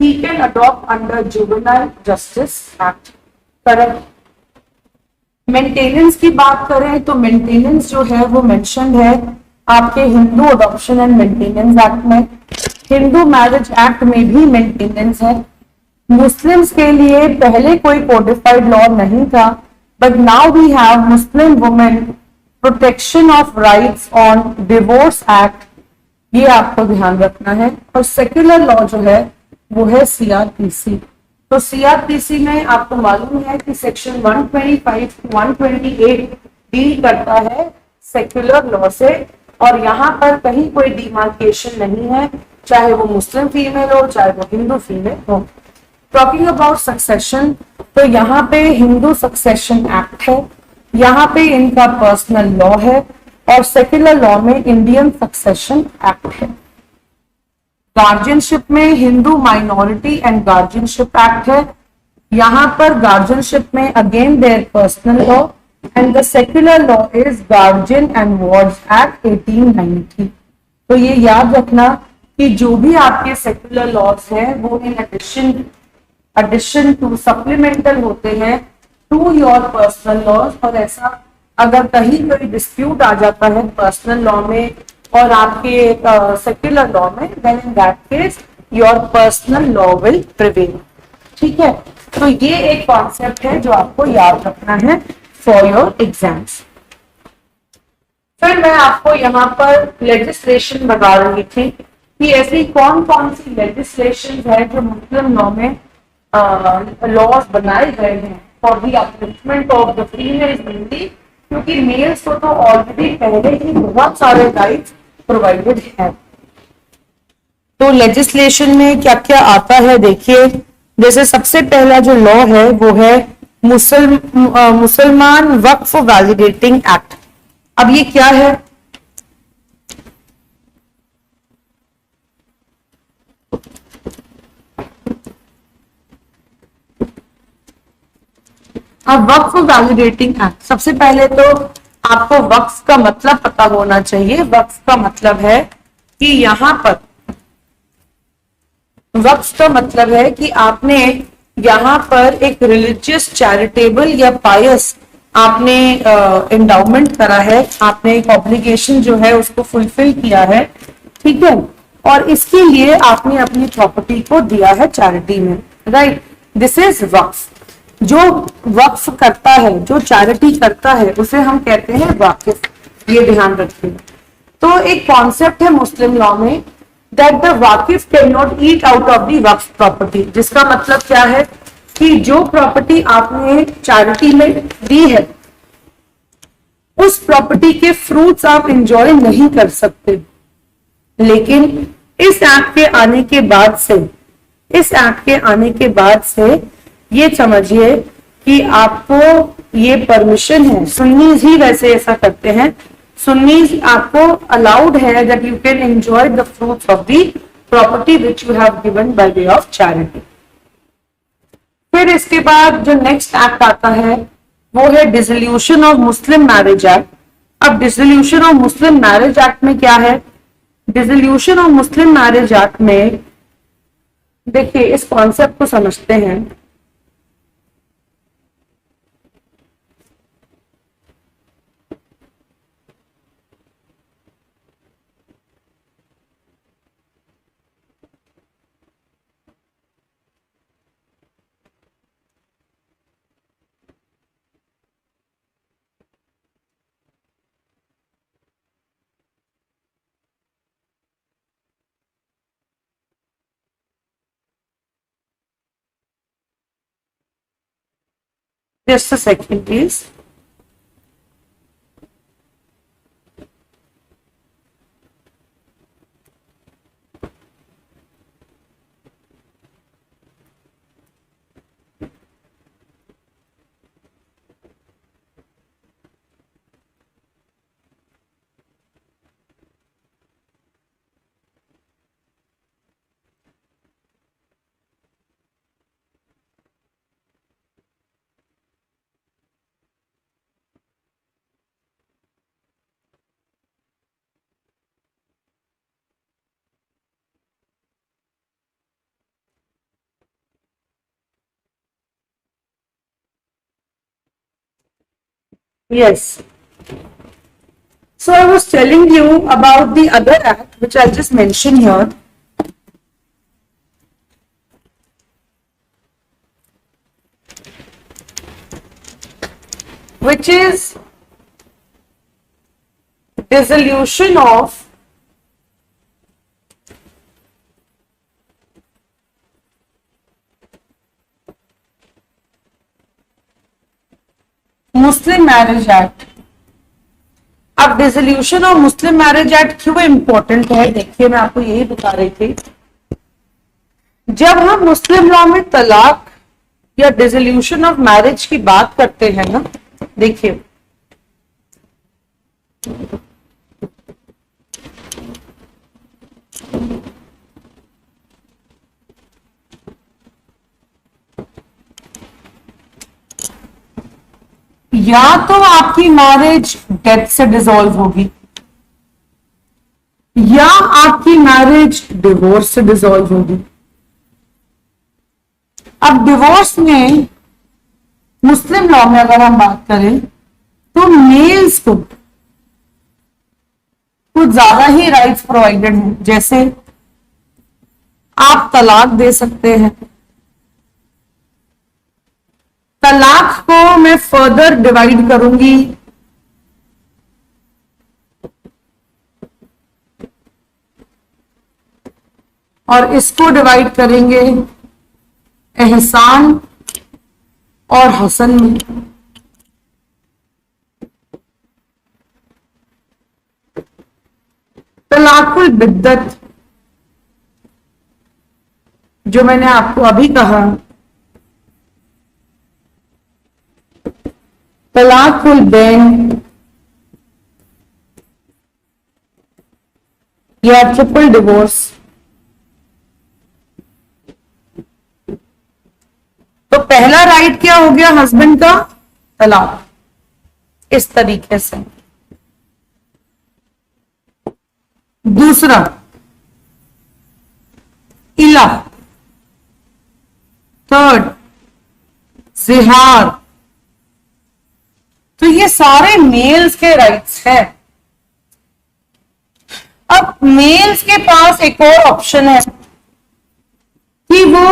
He can adopt under juvenile justice act, correct. Maintenance की बात करें तो मेंटेनेंस जो है वो मेंशन है आपके Hindu adoption and maintenance act में, हिंदू मैरिज एक्ट में भी मेंटेनेंस है। मुस्लिम्स के लिए पहले कोई कोडिफाइड लॉ नहीं था, but now we have Muslim women protection of rights on divorce act, ये आपको ध्यान रखना है। और सेक्युलर लॉ जो है वो है सीआरपीसी। तो सीआरपीसी में आपको मालूम है कि सेक्शन 125 to 128 डील करता है सेक्युलर लॉ से, और यहाँ पर कहीं कोई डिमार्केशन नहीं है, चाहे वो मुस्लिम फीमेल हो चाहे वो हिंदू फीमेल हो। टॉकिंग अबाउट सक्सेशन, तो यहाँ पे हिंदू सक्सेशन एक्ट है, यहाँ पे इनका पर्सनल लॉ है, और सेक्युलर लॉ में इंडियन सक्सेशन एक्ट है। गार्जियनशिप में Hindu minority and guardianship act है, यहाँ पर गार्जियनशिप में again their personal law, and the secular law is Guardian and Wards Act 1890। तो ये याद रखना कि जो भी आपके सेक्युलर लॉज हैं वो इन एडिशन टू सप्लीमेंटल होते हैं टू योर पर्सनल लॉज। और ऐसा अगर कहीं कोई डिस्प्यूट आ जाता है पर्सनल लॉ में और आपके सेक्युलर लॉ में, then in that case your personal law will prevail, ठीक है। तो ये एक कॉन्सेप्ट है जो आपको याद रखना है for your exams. फिर मैं आपको यहाँ पर लेजिस्लेशन बता रही थी कि ऐसी कौन कौन सी लेजिस्लेशन है जो मुस्लिम लॉ में लॉज बनाए गए हैं for the upliftment of the females mainly, क्योंकि मेल्स को तो ऑलरेडी पहले ही बहुत सारे राइट्स प्रोवाइडेड हैं। तो लेजिस्लेशन में क्या क्या आता है देखिए, जैसे सबसे पहला जो लॉ है वो है मुसलमान वक्फ वैलिडेटिंग एक्ट। अब ये क्या है? अब वक्फ वैलिडेटिंग एक्ट, सबसे पहले तो आपको वक्फ का मतलब पता होना चाहिए। वक्फ का मतलब है कि यहां पर वक्फ का मतलब है कि आपने यहां पर एक रिलीजियस चैरिटेबल या पायस आपने एंडाउमेंट करा है, आपने एक ऑब्लिगेशन जो है उसको फुलफिल किया है, ठीक है, और इसके लिए आपने अपनी प्रॉपर्टी को दिया है चैरिटी में, राइट। दिस इज वक्फ। जो वक्फ करता है, जो चैरिटी करता है, उसे हम कहते हैं वाकिफ। ये ध्यान रखिए। तो एक कॉन्सेप्ट है मुस्लिम लॉ में दैट द वाकिफ can not eat out of the Waqf property. जिसका मतलब क्या है कि जो प्रॉपर्टी आपने चैरिटी में दी है उस प्रॉपर्टी के फ्रूट्स आप इंजॉय नहीं कर सकते। लेकिन इस एक्ट के आने के बाद से, इस एक्ट के आने के बाद से ये समझिए कि आपको ये परमिशन है। सुन्नीज ही वैसे ऐसा करते हैं। सुन्नीज आपको अलाउड है that you can enjoy the fruits of the property which you have given by way of charity. फिर इसके बाद जो नेक्स्ट एक्ट आता है वो है dissolution of Muslim marriage act. अब dissolution of Muslim marriage act में क्या है? Dissolution of Muslim marriage act में देखिए, इस कॉन्सेप्ट को समझते हैं। Just a second, please. Yes. So I was telling you about the other act which I just mentioned here. Which is dissolution of Muslim marriage act. अब dissolution of Muslim marriage act क्यों important है? देखिए, मैं आपको यही बता रही थी। जब हम मुस्लिम लॉ में तलाक या डिसोल्यूशन ऑफ मैरिज की बात करते हैं ना, देखिए या तो आपकी मैरिज डेथ से डिसॉल्व होगी या आपकी मैरिज डिवोर्स से डिसॉल्व होगी। अब डिवोर्स में मुस्लिम लॉ में अगर हम बात करें तो मेल्स को कुछ ज्यादा ही राइट्स प्रोवाइडेड हैं। जैसे आप तलाक दे सकते हैं। तलाक को मैं फर्दर डिवाइड करूंगी और इसको डिवाइड करेंगे एहसान और हसन में। तलाकुल बिद्दत जो मैंने आपको अभी कहा, तलाकुल बैन या ट्रिपल डिवोर्स, तो पहला राइट क्या हो गया हस्बैंड का? तलाक। इस तरीके से। दूसरा इला, थर्ड जिहार। तो ये सारे मेल्स के राइट्स हैं। अब मेल्स के पास एक और ऑप्शन है कि वो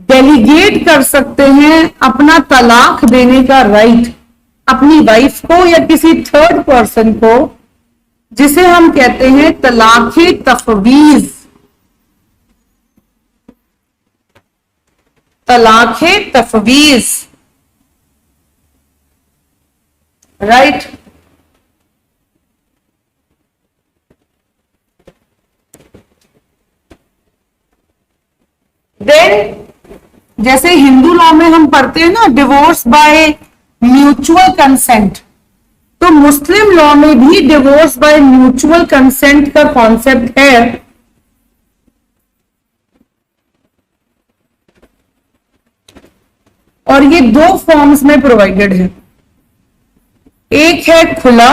डेलीगेट कर सकते हैं अपना तलाक देने का राइट अपनी वाइफ को या किसी थर्ड पर्सन को, जिसे हम कहते हैं तलाक़े तफवीज। तलाक़े तफवीज, राइट। देन जैसे हिंदू लॉ में हम पढ़ते हैं ना डिवोर्स बाय म्यूचुअल कंसेंट, तो मुस्लिम लॉ में भी डिवोर्स बाय म्यूचुअल कंसेंट का कॉन्सेप्ट है। और ये दो फॉर्म्स में प्रोवाइडेड है, एक है खुला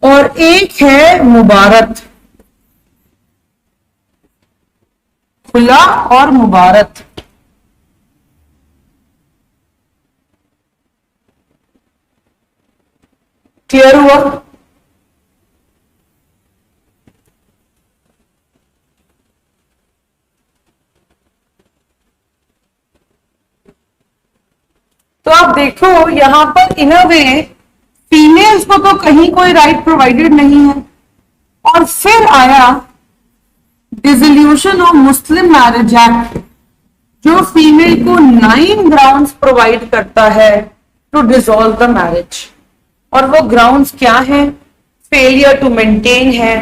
और एक है मुबारत। खुला और मुबारत। क्लियर हुआ? तो आप देखो यहां पर इन अ वे फीमेल्स को तो कहीं कोई राइट प्रोवाइडेड नहीं है, और फिर आया dissolution of Muslim marriage act जो फीमेल को 9 ग्राउंड्स प्रोवाइड करता है टू डिसॉल्व द मैरिज। और वो ग्राउंड्स क्या है? फेलियर टू मेंटेन है,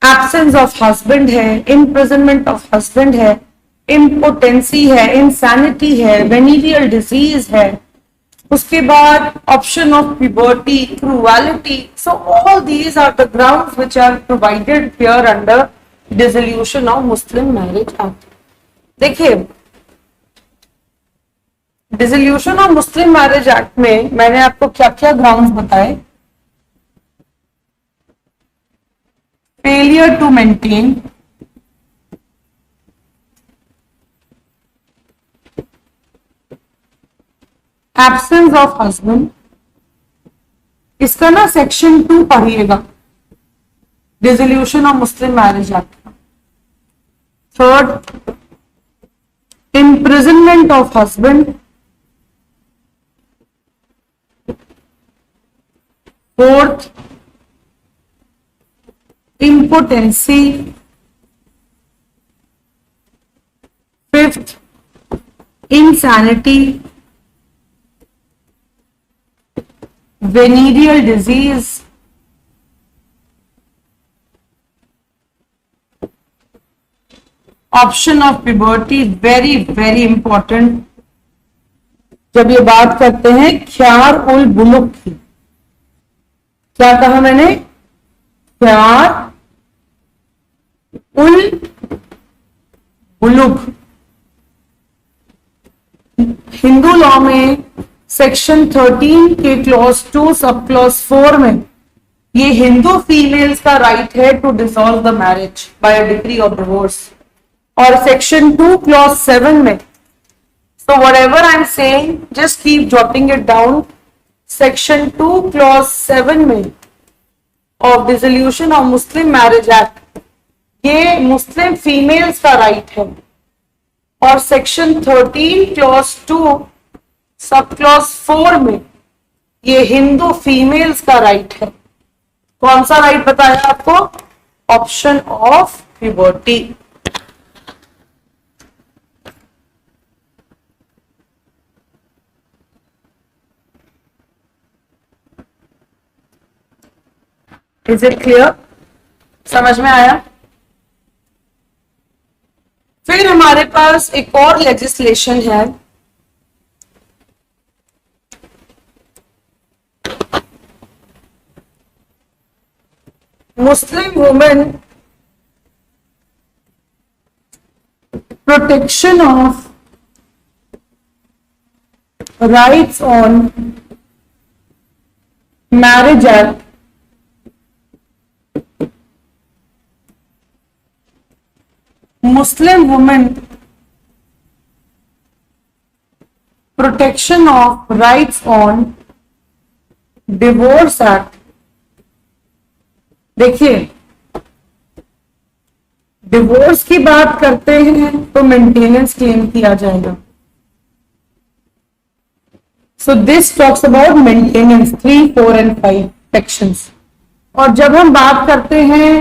एब्सेंस ऑफ हस्बैंड है, इम्प्रिजनमेंट ऑफ हस्बैंड है, इम्पोटेंसी है, इंसैनिटी है, वेनिरियल डिजीज है, उसके बाद option of puberty, cruelty. So all these are the grounds which are provided here under dissolution of Muslim marriage act. देखिए dissolution of Muslim marriage act में मैंने आपको क्या क्या ग्राउंड्स बताए? Failure to maintain, absence of husband, इसका ना section 2 पढ़िएगा dissolution of Muslim marriage act का। Third imprisonment of husband, fourth impotency, fifth insanity, venereal disease, option of puberty, very very important जब ये बात करते हैं ख्यार उल बुलुग की। क्या कहा मैंने? ख्यार उल बुलुग। हिंदू लॉ में सेक्शन 13 के क्लॉज 2 सब क्लॉज 4 में ये हिंदू फीमेल्स का राइट है to dissolve the marriage by a decree of divorce. और सेक्शन 2 क्लॉज 7 में, so whatever I'm saying just keep jotting it down, section 2 clause 7 में of dissolution of Muslim marriage act ये मुस्लिम females का right है। और section 13 clause 2 sub clause 4 में ये Hindu females का राइट है। कौन सा राइट बताया आपको? option of puberty. Is it clear? समझ में आया? फिर हमारे पास एक और लेजिस्लेशन है, मुस्लिम women protection of rights on marriage act Muslim women protection of rights on divorce act. देखिए, डिवोर्स की बात करते हैं तो मेंटेनेंस क्लेम किया जाएगा. So this talks about maintenance 3, 4 and 5 sections. और जब हम बात करते हैं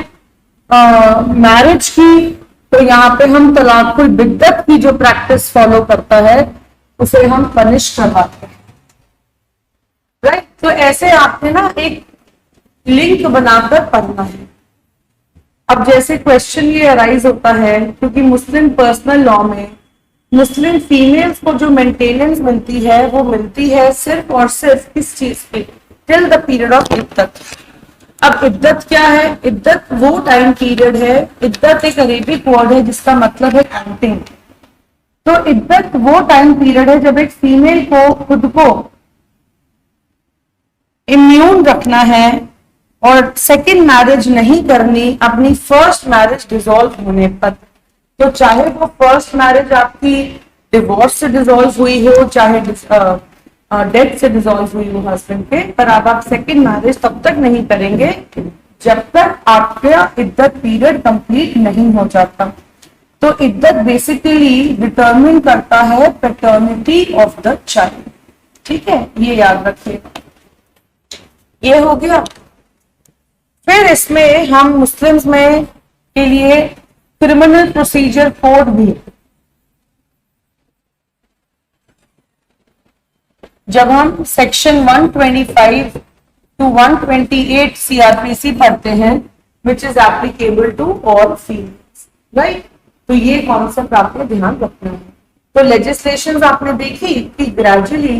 मैरिज की, तो यहाँ पे हम तलाकुल बिद्दत की जो प्रैक्टिस फॉलो करता है उसे हम पनिश करवाते हैं. राइट? तो ऐसे आपने ना एक लिंक बनाकर पढ़ना है. अब जैसे क्वेश्चन ये अराइज होता है, क्योंकि मुस्लिम पर्सनल लॉ में मुस्लिम फीमेल्स को जो मेंटेनेंस मिलती है वो मिलती है सिर्फ और सिर्फ किस चीज की? टिल द पीरियड ऑफ इद्दत. अब इद्दत क्या है? इद्दत वो टाइम पीरियड है, इद्दत एक अरेबिक वर्ड है जिसका मतलब है काउंटिंग. तो इद्दत वो टाइम पीरियड है जब एक फीमेल को खुद को इम्यून रखना है और सेकंड मैरिज नहीं करनी अपनी फर्स्ट मैरिज डिसॉल्व होने पर. तो चाहे वो फर्स्ट मैरिज आपकी डिवोर्स से डिसॉल्व हुई हो, चाहे डेथ से डिसॉल्व हुई हो हस्बैंड के, पर अब आप सेकंड मैरिज तब तक नहीं करेंगे जब तक आपका इद्दत पीरियड कंप्लीट नहीं हो जाता. तो इद्दत बेसिकली डिटरमिन करता है पैटर्निटी ऑफ द चाइल्ड. ठीक है, ये याद रखिए. ये हो गया. फिर इसमें हम मुस्लिम्स में के लिए क्रिमिनल प्रोसीजर कोड भी, जब हम सेक्शन 125 टू 128 सीआरपीसी पढ़ते हैं, which is applicable to all females. Right? तो ये कॉन्सेप्ट आपको ध्यान रखना है. तो लेजिस्लेशंस आपने देखी कि ग्रेजुअली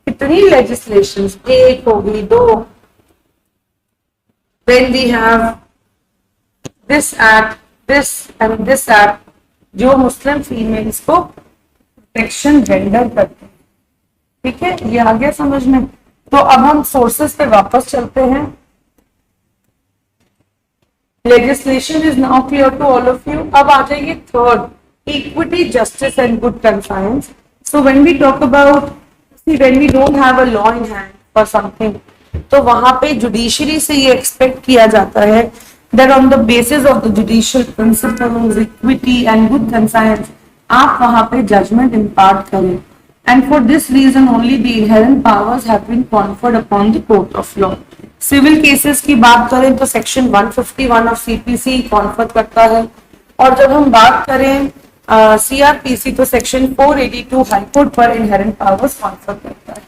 कितनी लेजिस्लेशंस, एक हो गई, 2, then we have this act, this and this act, जो मुस्लिम फीमेल्स को प्रोटेक्शन रेंडर करते हैं. ठीक है, ये आ गया समझ में. तो अब हम सोर्सेस पे वापस चलते हैं. Legislation is now clear to all of you. अब आ जाइए third, equity, justice and good conscience. So when we talk about, see when we don't have a law in hand for something, तो वहां पे जुडिशरी से ये expect किया जाता है that on the basis of the judicial principles, equity and good conscience, आप वहां पे जजमेंट इम्पार्ट करें. And for this reason only the inherent powers have been conferred upon the court of law. Civil cases की बात करें तो section 151 of CPC confer करता है. और जब हम बात करें सीआरपीसी तो सेक्शन 482 हाईकोर्ट पर इनहेरेंट पावर्स कॉन्फर करता है.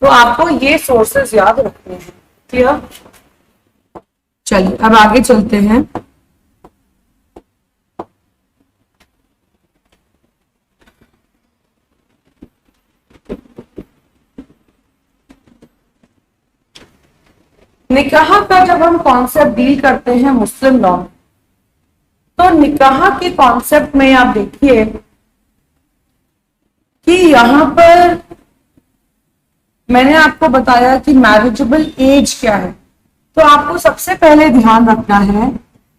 तो आपको ये सोर्सेस याद रखने हैं. क्लियर? चलिए अब आगे चलते हैं. निकाह का जब हम कॉन्सेप्ट डील करते हैं मुस्लिम लॉ में, तो निकाह के कॉन्सेप्ट में आप देखिए कि यहां पर मैंने आपको बताया कि मैरिजेबल एज क्या है. तो आपको सबसे पहले ध्यान रखना है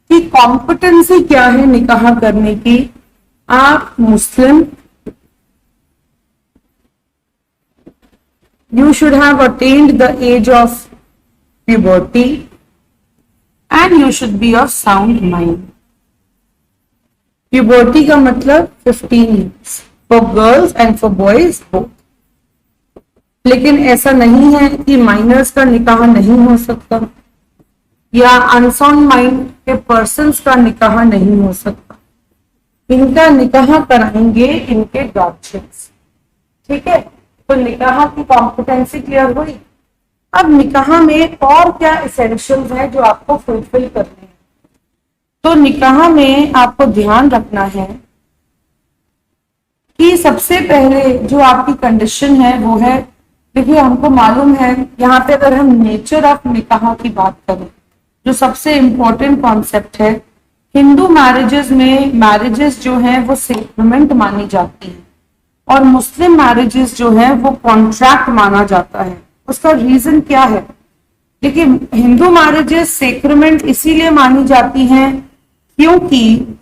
कि कॉम्पिटेंसी क्या है निकाह करने की. आप मुस्लिम, you should have attained the age of puberty and you should be of sound mind. Puberty का मतलब 15 years for girls and for boys both. लेकिन ऐसा नहीं है कि माइनर्स का निकाह नहीं हो सकता. या अनसाउंड माइंड के पर्सन्स का निकाह नहीं हो सकता। इनका निकाह कराएंगे इनके गार्जियंस। ठीक है, तो निकाह की कॉम्पिटेंसी क्लियर हुई। अब निकाह में और क्या एसेंशियल्स हैं जो आपको फुलफिल करने हैं। तो निकाह में आपको ध्यान रखना है कि सबसे पहले जो आपकी कंडीशन है वो है, देखिए हमको मालूम है यहाँ पे अगर हम नेचर ऑफ निकाह की बात करें, जो सबसे इंपॉर्टेंट कॉन्सेप्ट है, हिंदू मैरिजेस में मैरिजेस जो है वो सेक्रेमेंट मानी जाती है और मुस्लिम मैरिजेस जो है वो कॉन्ट्रैक्ट माना जाता है। उसका रीजन क्या है? देखिए हिंदू मैरिजेस सेक्रेमेंट इसीलिए मानी जाती हैं क्योंकि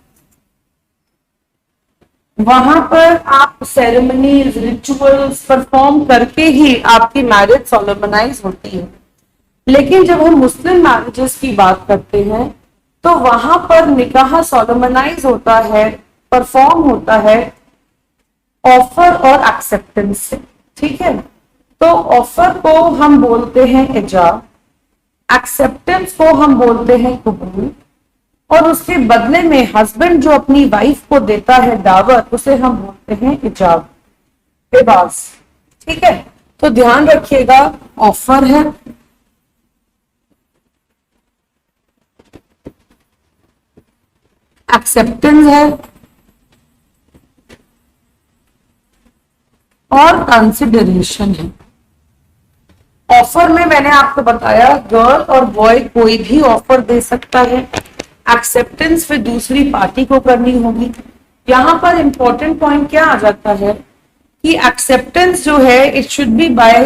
वहां पर आप सेरेमनीज रिचुअल्स परफॉर्म करके ही आपकी मैरिज सोलोमनाइज होती है। लेकिन जब हम मुस्लिम मैरिजेस की बात करते हैं तो वहां पर निकाह सोलोमनाइज होता है, परफॉर्म होता है ऑफर और एक्सेप्टेंस से। ठीक है, तो ऑफर को हम बोलते हैं इजाब, एक्सेप्टेंस को हम बोलते हैं कबूल, और उसके बदले में हस्बैंड जो अपनी वाइफ को देता है दावत, उसे हम बोलते हैं इजाब, एबाज। ठीक है, तो ध्यान रखिएगा, ऑफर है, एक्सेप्टेंस है और कंसिडरेशन है। ऑफर में मैंने आपको बताया गर्ल और बॉय कोई भी ऑफर दे सकता है, एक्सेप्टेंस फिर दूसरी पार्टी को करनी होगी। यहां पर इंपॉर्टेंट पॉइंट क्या आ जाता है कि एक्सेप्टेंस जो है it should be bye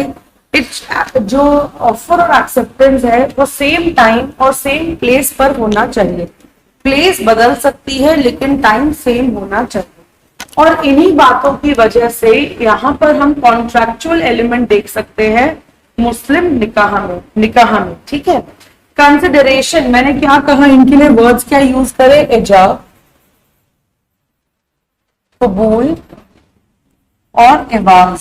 it's, जो ऑफर और एक्सेप्टेंस है वो सेम टाइम और सेम प्लेस पर होना चाहिए। प्लेस बदल सकती है लेकिन टाइम सेम होना चाहिए। और इन्हीं बातों की वजह से यहाँ पर हम कॉन्ट्रैक्चुअल एलिमेंट देख सकते हैं मुस्लिम निकाह में। ठीक है, कंसिडरेशन मैंने क्या कहा, इनके लिए वर्ड्स क्या यूज करें, इजाब, कबूल और इवाज।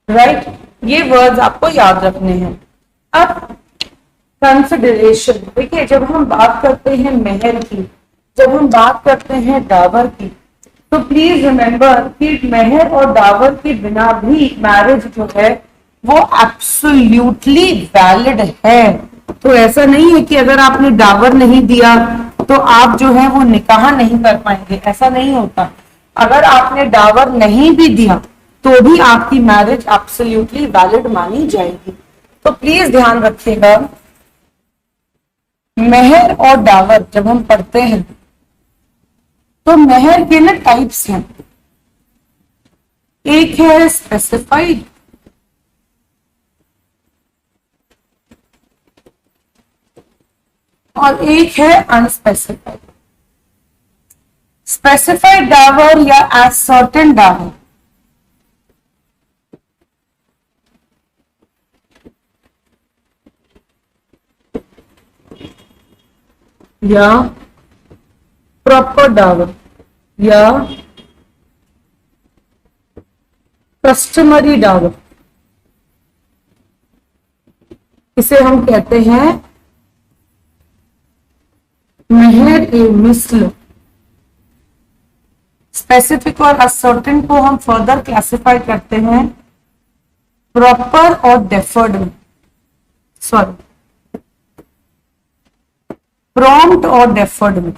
राइट, ये वर्ड्स आपको याद रखने हैं। अब कंसिडरेशन, देखिए जब हम बात करते हैं मेहर की, जब हम बात करते हैं दावर की, तो प्लीज रिमेंबर कि मेहर और दावर के बिना भी मैरिज जो है वो एब्सोल्युटली वैलिड है। तो ऐसा नहीं है कि अगर आपने दावर नहीं दिया तो आप जो है वो निकाह नहीं कर पाएंगे, ऐसा नहीं होता। अगर आपने दावर नहीं भी दिया तो भी आपकी मैरिज एब्सोल्युटली वैलिड मानी जाएगी। तो प्लीज ध्यान रखिएगा, मेहर और दावर जब हम पढ़ते हैं तो मेहर के ना टाइप्स हैं। एक है स्पेसिफाइड, और एक है अनस्पेसिफाइड। स्पेसिफाइड डावर या एज सर्टेन डावर या प्रॉपर डावर या कस्टमरी डावर, इसे हम कहते हैं मेहर ए मिस्ल। स्पेसिफिक और असर्टेन को हम फर्दर क्लासिफाई करते हैं प्रॉपर और डेफर्ड में, सॉरी प्रॉम्प्ट और डेफर्ड में।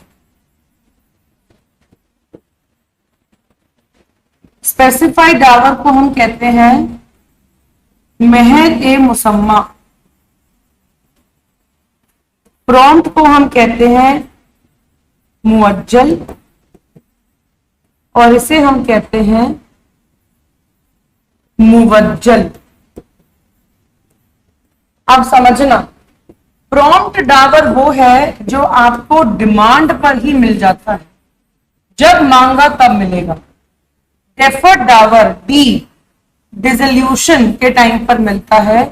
स्पेसिफाइड डावर को हम कहते हैं मेहर ए मुसम्मा, प्रॉम्प्ट को हम कहते हैं मुअज्जल, और इसे हम कहते हैं मुवज्जल। अब समझना, प्रॉम्प्ट डावर वो है जो आपको डिमांड पर ही मिल जाता है, जब मांगा तब मिलेगा। डेफर्ड डावर डी डिसोल्यूशन के टाइम पर मिलता है,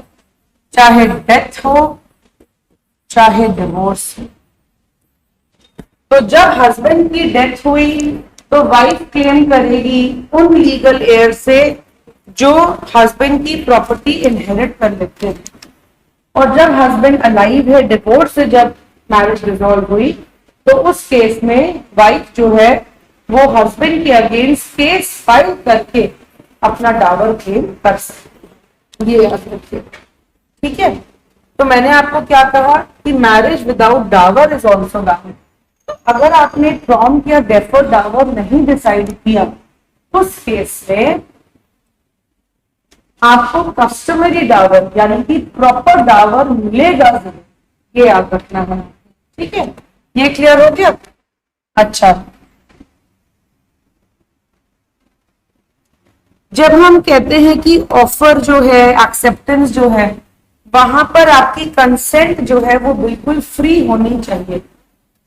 चाहे डेथ हो चाहे डिवोर्स हो। तो जब हस्बैंड की डेथ हुई तो वाइफ क्लेम करेगी उन लीगल एयर से जो हस्बैंड की प्रॉपर्टी इनहेरिट कर लेते हैं। और जब हस्बैंड अलाइव है, डिवोर्स से जब मैरिज डिसॉल्व हुई, तो उस केस में वाइफ जो है वो हस्बैंड के अगेंस्ट केस फाइल करके अपना डावर क्लेम कर सकती है। ये याद रखिए, ठीक है। तो मैंने आपको क्या कहा कि marriage without dower is also valid. तो अगर आपने प्रॉम्प्ट या डेफर्ड डावर नहीं डिसाइड किया, उस केस में आपको कस्टमरी डावर यानी कि प्रॉपर डावर मिलेगा जरूर, ये याद रखना है, ठीक है। ये क्लियर हो गया? अच्छा, जब हम कहते हैं कि ऑफर जो है, एक्सेप्टेंस जो है, वहां पर आपकी कंसेंट जो है वो बिल्कुल फ्री होनी चाहिए।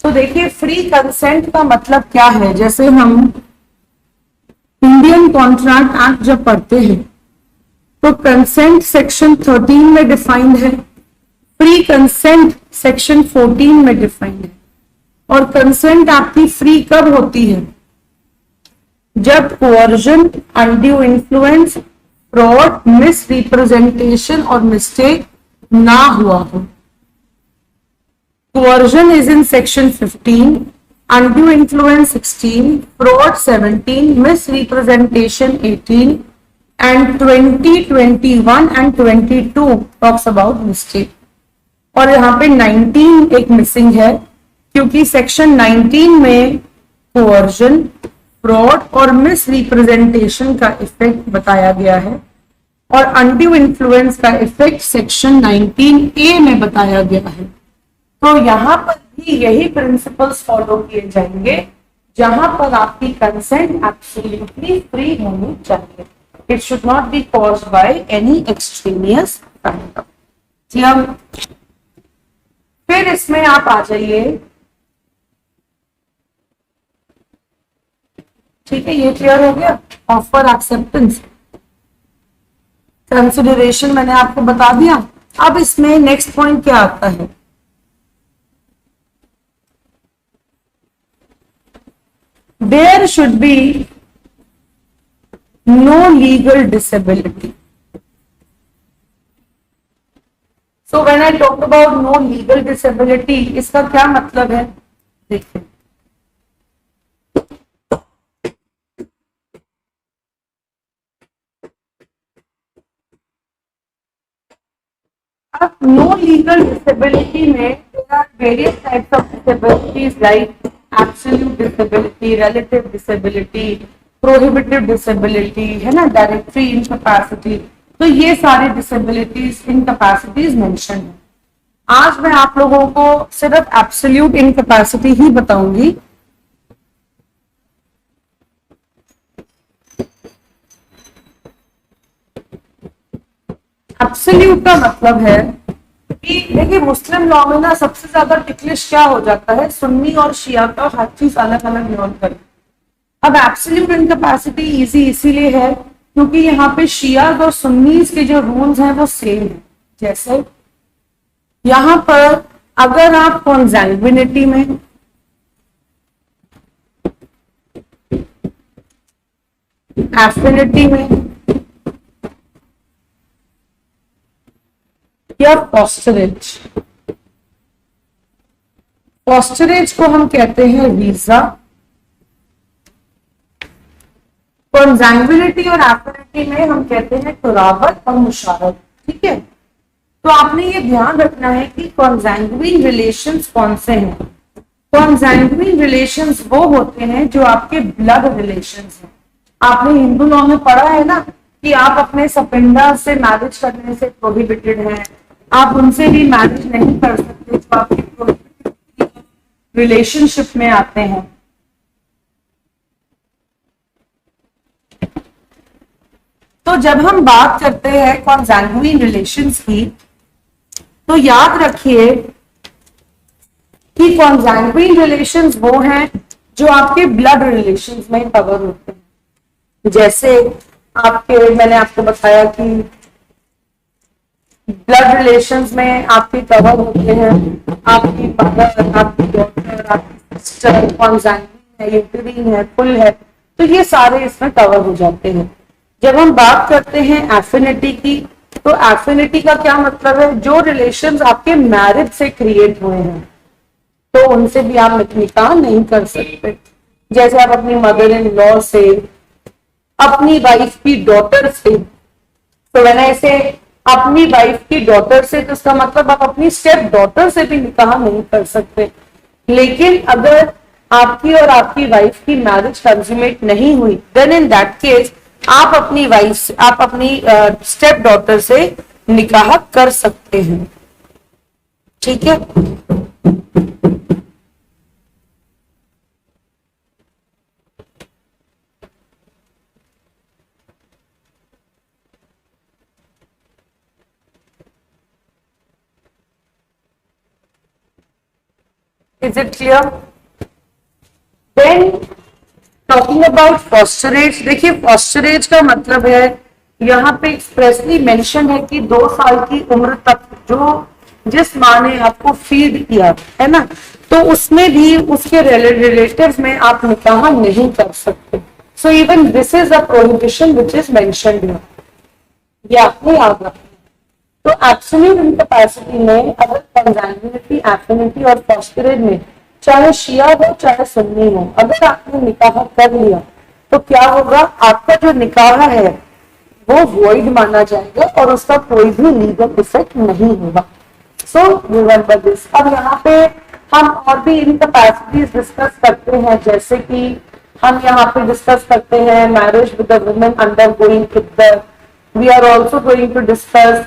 तो देखिए, फ्री कंसेंट का मतलब क्या है? जैसे हम इंडियन कॉन्ट्रैक्ट एक्ट जब पढ़ते हैं तो कंसेंट सेक्शन 13 में डिफाइंड है, फ्री कंसेंट सेक्शन 14 में डिफाइंड है। और कंसेंट आपकी फ्री कब होती है? जब coercion, undue influence, fraud, miss representation और मिस्टेक ना हुआ हो। Coercion is in section 15, undue influence 16, fraud 17, misrepresentation 18, and 20, 21 and 22 talks about mistake। और यहाँ पे 19 एक मिसिंग है, क्योंकि सेक्शन 19 में कोअर्जन, फ्रॉड और मिस रिप्रेजेंटेशन का इफेक्ट बताया गया है, और अनड्यू इन्फ्लुएंस का इफेक्ट सेक्शन 19A में बताया गया है। तो यहां पर भी यही प्रिंसिपल्स फॉलो किए जाएंगे, जहां पर आपकी कंसेंट एब्सोल्युटली फ्री होनी चाहिए। It should not be caused by any extraneous factor. फिर इसमें आप आ जाइए, ठीक है, ये क्लियर हो गया। ऑफर, एक्सेप्टेंस, कंसिडरेशन मैंने आपको बता दिया। अब इसमें नेक्स्ट पॉइंट क्या आता है? There should be no legal disability. So when I talk about no legal disability, इसका क्या मतलब है? देखिए, अब no legal disability में there are various types of disabilities like absolute disability, relative disability, prohibitive disability, है ना, डायरेक्टरी इनकैपेसिटी। तो ये सारी डिसेबिलिटीज, इनकैपेसिटीज मेंशन है। आज मैं आप लोगों को सिर्फ एब्सोल्यूट इनकैपेसिटी ही बताऊंगी। एब्सोल्यूट का मतलब है कि देखिए, मुस्लिम लॉ में ना सबसे ज्यादा टिकलिश क्या हो जाता है? सुन्नी और शिया का हर चीज अलग अलग न्योन कर। अब एब्सोल्यूट इनकैपेसिटी इजी इसीलिए है क्योंकि यहाँ पे शिया और सुन्नीज के जो रूल्स हैं वो सेम है। जैसे यहाँ पर अगर आप कॉन्जैंग्विनिटी में, एफिनिटी में या फॉस्टरेज, फॉस्टरेज को हम कहते हैं वीजा, कॉन्जैंग्विनिटी और एफिनिटी में हम कहते हैं कुराबत और मुशारत। ठीक है, तो आपने ये ध्यान रखना है कि कॉन्जैंग्विन रिलेशंस कौन से हैं। कॉन्जैंग्विन रिलेशंस वो होते हैं जो आपके ब्लड रिलेशंस हैं। आपने हिंदू लॉ में पढ़ा है ना कि आप अपने सपिंडा से मैरिज करने से प्रोहिबिटेड हैं, आप उनसे भी मैरिज नहीं कर सकते जो आपके रिलेशनशिप में आते हैं। तो जब हम बात करते हैं कॉन्जैंग्विन रिलेशंस की, तो याद रखिए कि कॉन्जैंग्विन रिलेशंस वो हैं जो आपके ब्लड रिलेशंस में कवर होते हैं। जैसे आपके, मैंने आपको बताया कि ब्लड रिलेशंस में आपके कवर होते हैं आपकी मदर, आपकी डॉटर, आपकी सिस्टर, कॉन्जैंग्विन है, यूटेरिन है, फुल है, तो ये सारे इसमें कवर हो जाते हैं। जब हम बात करते हैं एफिनिटी की, तो एफिनिटी का क्या मतलब है, जो रिलेशंस आपके मैरिज से क्रिएट हुए हैं तो उनसे भी आप निकाह नहीं कर सकते। जैसे आप अपनी मदर इन लॉ से, अपनी वाइफ की डॉटर से, तो मैंने ऐसे अपनी वाइफ की डॉटर से, तो इसका मतलब आप अपनी स्टेप डॉटर से भी निकाह नहीं कर सकते। लेकिन अगर आपकी और आपकी वाइफ की मैरिज कंज्यूमेट नहीं हुई, देन इन दैट केस आप अपनी वाइफ से, आप अपनी स्टेप डॉटर से निकाह कर सकते हैं। ठीक है, is it clear? Then talking about fosterage, देखिए फॉस्टरेज का मतलब है, यहाँ पे एक्सप्रेसली मेंशन है कि 2 साल की उम्र तक जो जिस माँ ने आपको फीड किया है ना, तो उसमें भी उसके रिलेटिव्स में आप निकाह नहीं कर सकते। So even this is a prohibition which is mentioned here, ये आपको याद रखना। तो एब्सोल्यूट इनकैपेसिटी में अगर कंजैंग्युइनिटी, एफिनिटी और फॉस्टरेज में चाहे शिया हो चाहे सुन्नी हो, अगर आपने निकाह कर लिया तो क्या होगा, आपका जो निकाह है वो वॉइड माना जाएगा और उसका कोई भी लीगल इफेक्ट नहीं होगा। So remember this. अब यहाँ पे हम और भी इनकैपेसिटीज डिस्कस करते हैं, जैसे कि हम यहाँ पे डिस्कस करते हैं marriage with the women under going इद्दत। We are also going to discuss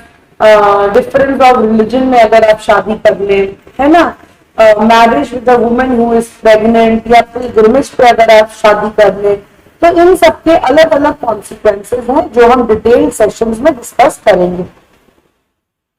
difference of religion में अगर आप शादी कर ले, है ना, marriage with a woman who is pregnant, या पिलग्रिमेज पे अगर आप शादी कर ले, तो इन सबके अलग अलग कॉन्सिक्वेंसेज हैं जो हम डिटेल सेशंस में डिस्कस करेंगे।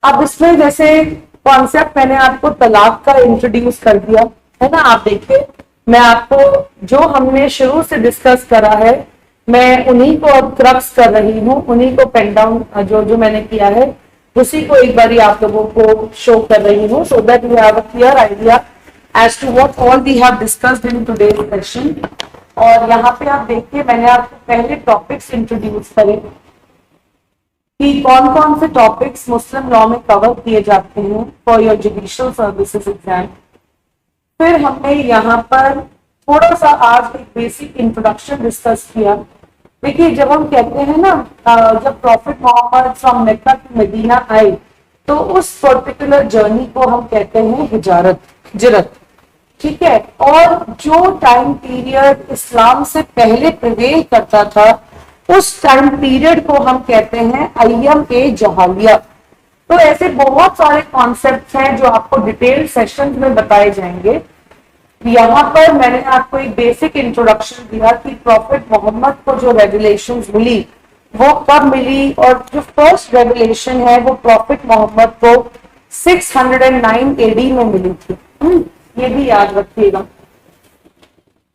अब इसमें जैसे कॉन्सेप्ट मैंने आपको तलाक का इंट्रोड्यूस कर दिया है ना, आप देखिए मैं आपको जो हमने शुरू से डिस्कस करा है मैं उन्हीं को अब क्रक्स कर रही हूँ, उन्हीं को पेन डाउन जो जो मैंने किया है उसी को एक बार आप लोगों को शो कर रही हूँ, so that you have a clear idea as to what all we have discussed in today's session. और यहाँ पे आप देखिए मैंने आपको पहले टॉपिक्स इंट्रोड्यूस करे कि कौन कौन से टॉपिक्स मुस्लिम लॉ में कवर किए जाते हैं for your judicial services exam. फिर हमने यहाँ पर थोड़ा सा आज एक बेसिक इंट्रोडक्शन डिस्कस किया। देखिए जब हम कहते हैं ना, जब prophet Muhammad from Mecca to Medina आए तो उस पर्टिकुलर जर्नी को हम कहते हैं हिजरत। ठीक है, और जो टाइम पीरियड इस्लाम से पहले प्रिवेल करता था उस टाइम पीरियड को हम कहते हैं अय्यम ए जहालिया। तो ऐसे बहुत सारे कॉन्सेप्ट्स हैं जो आपको डिटेल सेशन में बताए जाएंगे। यहाँ पर मैंने आपको एक बेसिक इंट्रोडक्शन दिया कि प्रॉफिट मोहम्मद को जो रेवलेशंस मिली वो कब मिली, और जो फर्स्ट रेवलेशन है वो प्रॉफिट मोहम्मद को 609 एडी में मिली थी। ये भी याद रखिएगा।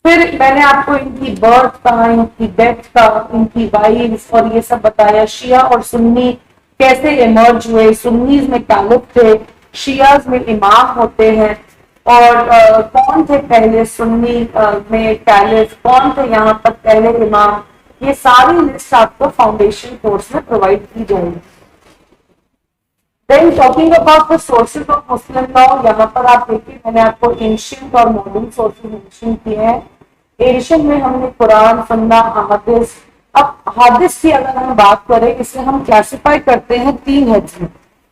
फिर मैंने आपको इनकी बर्थ का, इनकी डेथ का, इनकी वाइफ और ये सब बताया। शिया और सुन्नी कैसे इमर्ज हुए, सुन्नीज में कैलिफ थे, शियाज में इमाम होते हैं, और कौन थे पहले सुन्नी में कैलिफ, कौन थे यहाँ पर पहले इमाम, ये सारी लिस्ट आपको फाउंडेशन कोर्स में प्रोवाइड की जाएगी। Then talking about the sources of Muslim law, यहाँ पर आप देखिए मैंने आपको एंशिएंट और मॉडर्न सोर्सेज मेंशन किए हैं। एंशिएंट में हमने कुरान, सुन्ना, अहादिस। अब हादिस की अगर हम बात करें, इसे हम क्लासिफाई करते हैं 3 हेड्स में।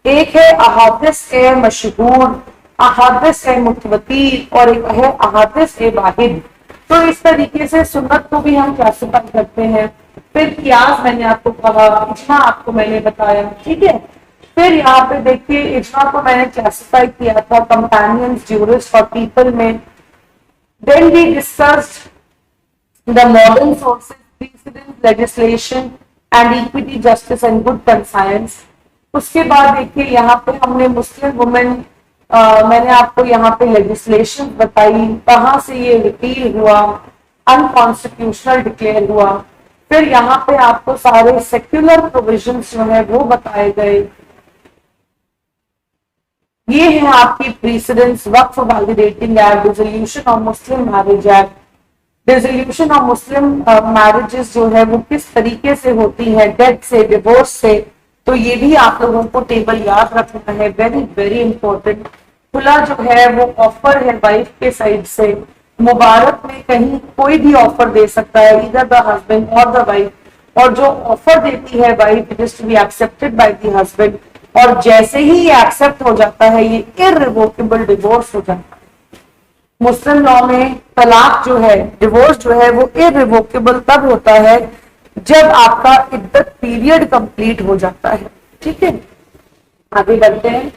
एक है अहादिस ए मशहूर, अहादिस ए मुतवतीर, और एक है अहादिस ए वाहिद। तो इस तरीके से सुन्नत को भी हम क्लासिफाई करते हैं। फिर कियास मैंने आपको कहा, इज्मा आपको मैंने बताया, ठीक है। फिर यहाँ पे देखिए इज्मा को मैंने क्लासिफाई किया था कंपेनियंस, ज्यूरिस्ट और पीपल में। Then we discussed the modern sources, precedence, legislation and equity, justice and good conscience. उसके बाद देखिए यहाँ पे हमने मुस्लिम वुमेन, मैंने आपको यहाँ पे लेजिस्लेशन बताई, कहाँ से ये रिपील हुआ, अनकॉन्स्टिट्यूशनल डिक्लेयर हुआ। फिर यहाँ पे आपको सारे सेक्युलर प्रोविजंस जो है वो बताए गए। ये है आपकी precedence, Waqf validating act, dissolution of Muslim marriage act, dissolution of Muslim marriages जो है वो किस तरीके से होती है, डेथ से, डिवोर्स से, तो ये भी आप लोगों को टेबल याद रखना है, वेरी वेरी इंपॉर्टेंट। खुला जो है वो ऑफर है वाइफ के साइड से, मुबारक में कहीं कोई भी ऑफर दे सकता है, इधर द हस्बैंड और द वाइफ, और जो ऑफर देती है wife it is to be accepted by the husband, और जैसे ही ये एक्सेप्ट हो जाता है ये इररिवोकेबल डिवोर्स हो जाता है। मुस्लिम लॉ में तलाक जो है, डिवोर्स जो है वो इररिवोकेबल तब होता है जब आपका इद्दत पीरियड कंप्लीट हो जाता है। ठीक है, आगे बढ़ते हैं।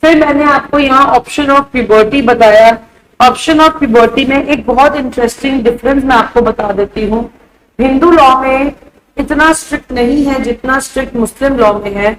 फिर मैंने आपको यहाँ ऑप्शन ऑफ प्यूबर्टी बताया। ऑप्शन ऑफ प्यूबर्टी में एक बहुत इंटरेस्टिंग डिफरेंस मैं आपको बता देती हूँ। हिंदू लॉ में इतना स्ट्रिक्ट नहीं है जितना स्ट्रिक्ट मुस्लिम लॉ में है।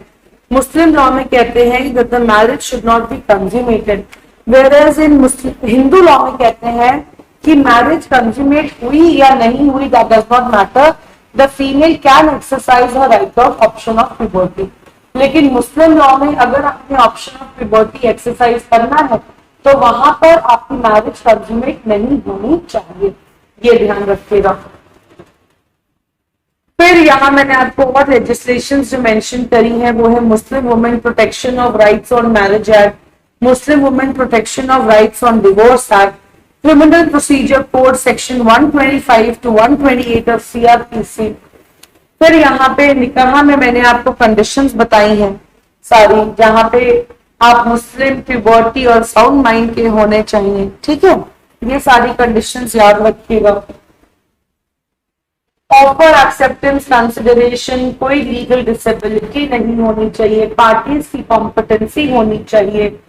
मुस्लिम लॉ में कहते हैं कि the marriage should not be consummated, whereas in Muslim Hindu law में कहते हैं कि मैरिज कंज्यूमेट हुई या नहीं हुई that does not matter, the female can exercise her right of option of puberty. लेकिन मुस्लिम लॉ में अगर आपने ऑप्शन ऑफ प्यूबर्टी एक्सरसाइज करना है तो वहां पर आपकी मैरिज कंज्यूमेट नहीं होनी चाहिए, ये ध्यान रखिएगा। फिर यहाँ मैंने आपको और लेजिस्लेशन जो मेंशन करी है वो है मुस्लिम women protection of rights on marriage act, Muslim women protection of rights on divorce act, criminal procedure code section 125 to 128 of CrPC. फिर यहाँ पे निकाह में मैंने आपको कंडीशंस बताई हैं सारी, जहाँ पे आप मुस्लिम, प्यूबर्टी और साउंड माइंड के होने चाहिए। ठीक है, ये सारी कंडीशंस याद रखिएगा। ऑफर एक्सेप्टेंस कंसिडरेशन, कोई लीगल डिसेबिलिटी नहीं होनी चाहिए, पार्टीज की कॉम्पिटेंसी होनी चाहिए।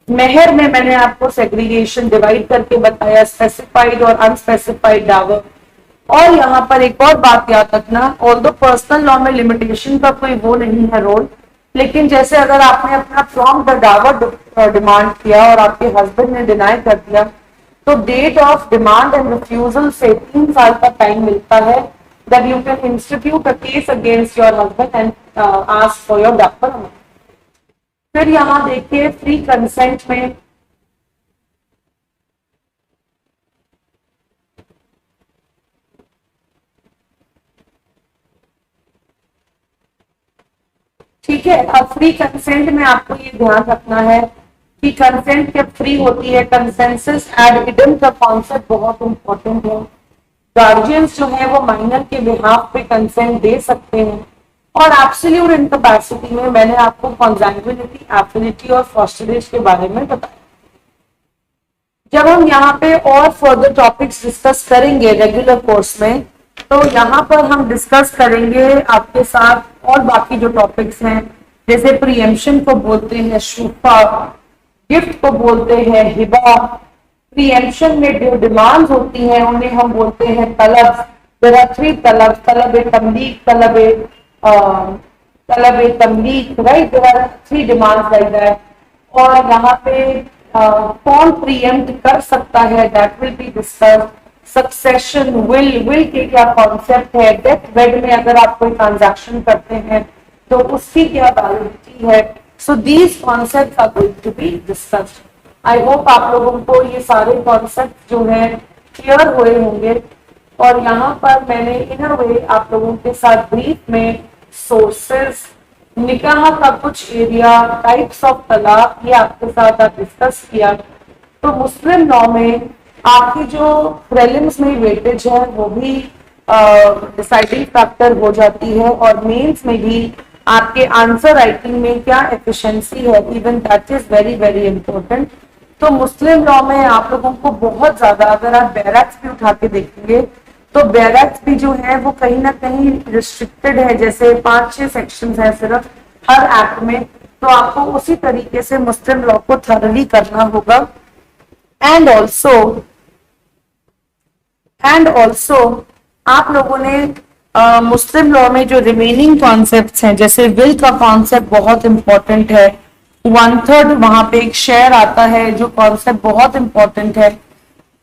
मेहर में मैंने आपको सेग्रीगेशन डिवाइड करके बताया, स्पेसिफाइड और अनस्पेसिफाइड डावर। और यहाँ पर एक और बात याद रखना, ऑल्दो पर्सनल लॉ में लिमिटेशन का कोई वो नहीं है रोल, लेकिन जैसे अगर आपने अपना फ्रॉम द डावर डिमांड किया और आपके हस्बैंड ने डिनाई कर दिया तो date of demand and refusal से 3 साल का टाइम मिलता है that you can institute a case against your husband and ask for your dower amount. फिर यहाँ देखिए फ्री कंसेंट में ठीक है, अब फ्री कंसेंट में आपको ये ध्यान रखना है कि कंसेंट जब फ्री होती है, कंसेंसस एड इडम का कॉन्सेप्ट बहुत इंपॉर्टेंट है। गार्जियंस जो है वो माइनर के बिहाफ पे कंसेंट दे सकते हैं, और एब्सोल्यूट इनकैपेसिटी में मैंने आपको कॉन्जैंग्युइनिटी, एफिनिटी और फॉस्टरेज के बारे में बताया। जब हम यहाँ पे और फर्दर टॉपिक्स डिस्कस करेंगे रेगुलर कोर्स में, तो यहाँ पर हम डिस्कस करेंगे आपके साथ और बाकी जो टॉपिक्स हैं, जैसे प्रीएम्पशन को बोलते हैं शूफा, गिफ्ट को बोलते हैं हिबा, प्रीएम्पशन में जो डिमांड्स होती हैं उन्हें हम बोलते हैं तलब। देयर आर 3 तलब, तलब-ए-तमलीक, तलब-ए-तमलीक, right, there are 3 demands like that. और यहाँ पे कौन प्रीएम्प्ट कर सकता है that will be discussed. Succession, will के क्या कॉन्सेप्ट है, डेथ बेड में अगर आप कोई ट्रांजैक्शन करते हैं तो उसकी क्या वैलिडिटी है। So these concepts are going to be discussed. I hope आप लोगों को ये सारे कॉन्सेप्ट जो है क्लियर हुए होंगे। और यहाँ पर मैंने इन अ वे आप लोगों के साथ ब्रीफ में सोर्सेस, निकाह का कुछ एरिया, टाइप्स ऑफ तलाक, ये आपके साथ डिस्कस किया। तो मुस्लिम लॉ में आपकी जो प्रीलिम्स में वेटेज है वो भी डिसाइडिंग फैक्टर हो जाती है, और मेंस में भी आपके आंसर राइटिंग में क्या एफिशिएंसी है, even that is very very important. तो मुस्लिम लॉ में आप लोगों को बहुत ज्यादा, अगर आप बैरक्स भी उठा के देखेंगे तो बैरक्स भी जो है वो कहीं ना कहीं रिस्ट्रिक्टेड है, जैसे 5-6 सेक्शंस हैं सिर्फ हर एक्ट में, तो आपको उसी तरीके से मुस्लिम लॉ को थॉरली करना होगा। एंड ऑल्सो आप लोगों ने मुस्लिम लॉ में जो रिमेनिंग कॉन्सेप्ट्स हैं, जैसे विल का कॉन्सेप्ट बहुत इंपॉर्टेंट है, 1/3 वहां पे एक शेयर आता है जो कॉन्सेप्ट बहुत इंपॉर्टेंट है,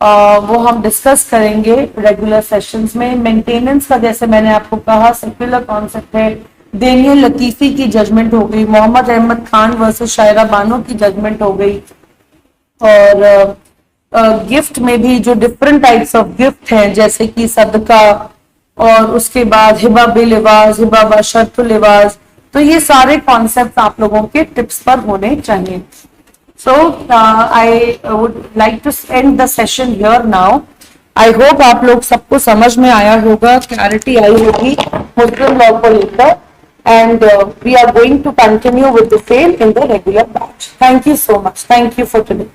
वो हम डिस्कस करेंगे रेगुलर सेशंस में। मेंटेनेंस का जैसे मैंने आपको कहा सेक्युलर कॉन्सेप्ट है। डेनियल लतीफी की जजमेंट हो गई, मोहम्मद अहमद खान वर्सेस शायरा बानो की जजमेंट हो गई, और गिफ्ट में भी जो डिफरेंट टाइप्स ऑफ गिफ्ट हैं, जैसे कि सदका और उसके बाद हिबा बे लिवाज, हिबा बा शर्त लिवाज, तो ये सारे कॉन्सेप्ट आप लोगों के टिप्स पर होने चाहिए. So I would like to end the session here now. I hope आप लोग सबको समझ में आया होगा, क्लैरिटी आई होगी मुस्लिम लॉ को लेकर, and we are going to continue with the same in the regular batch. Thank you so much. Thank you for today.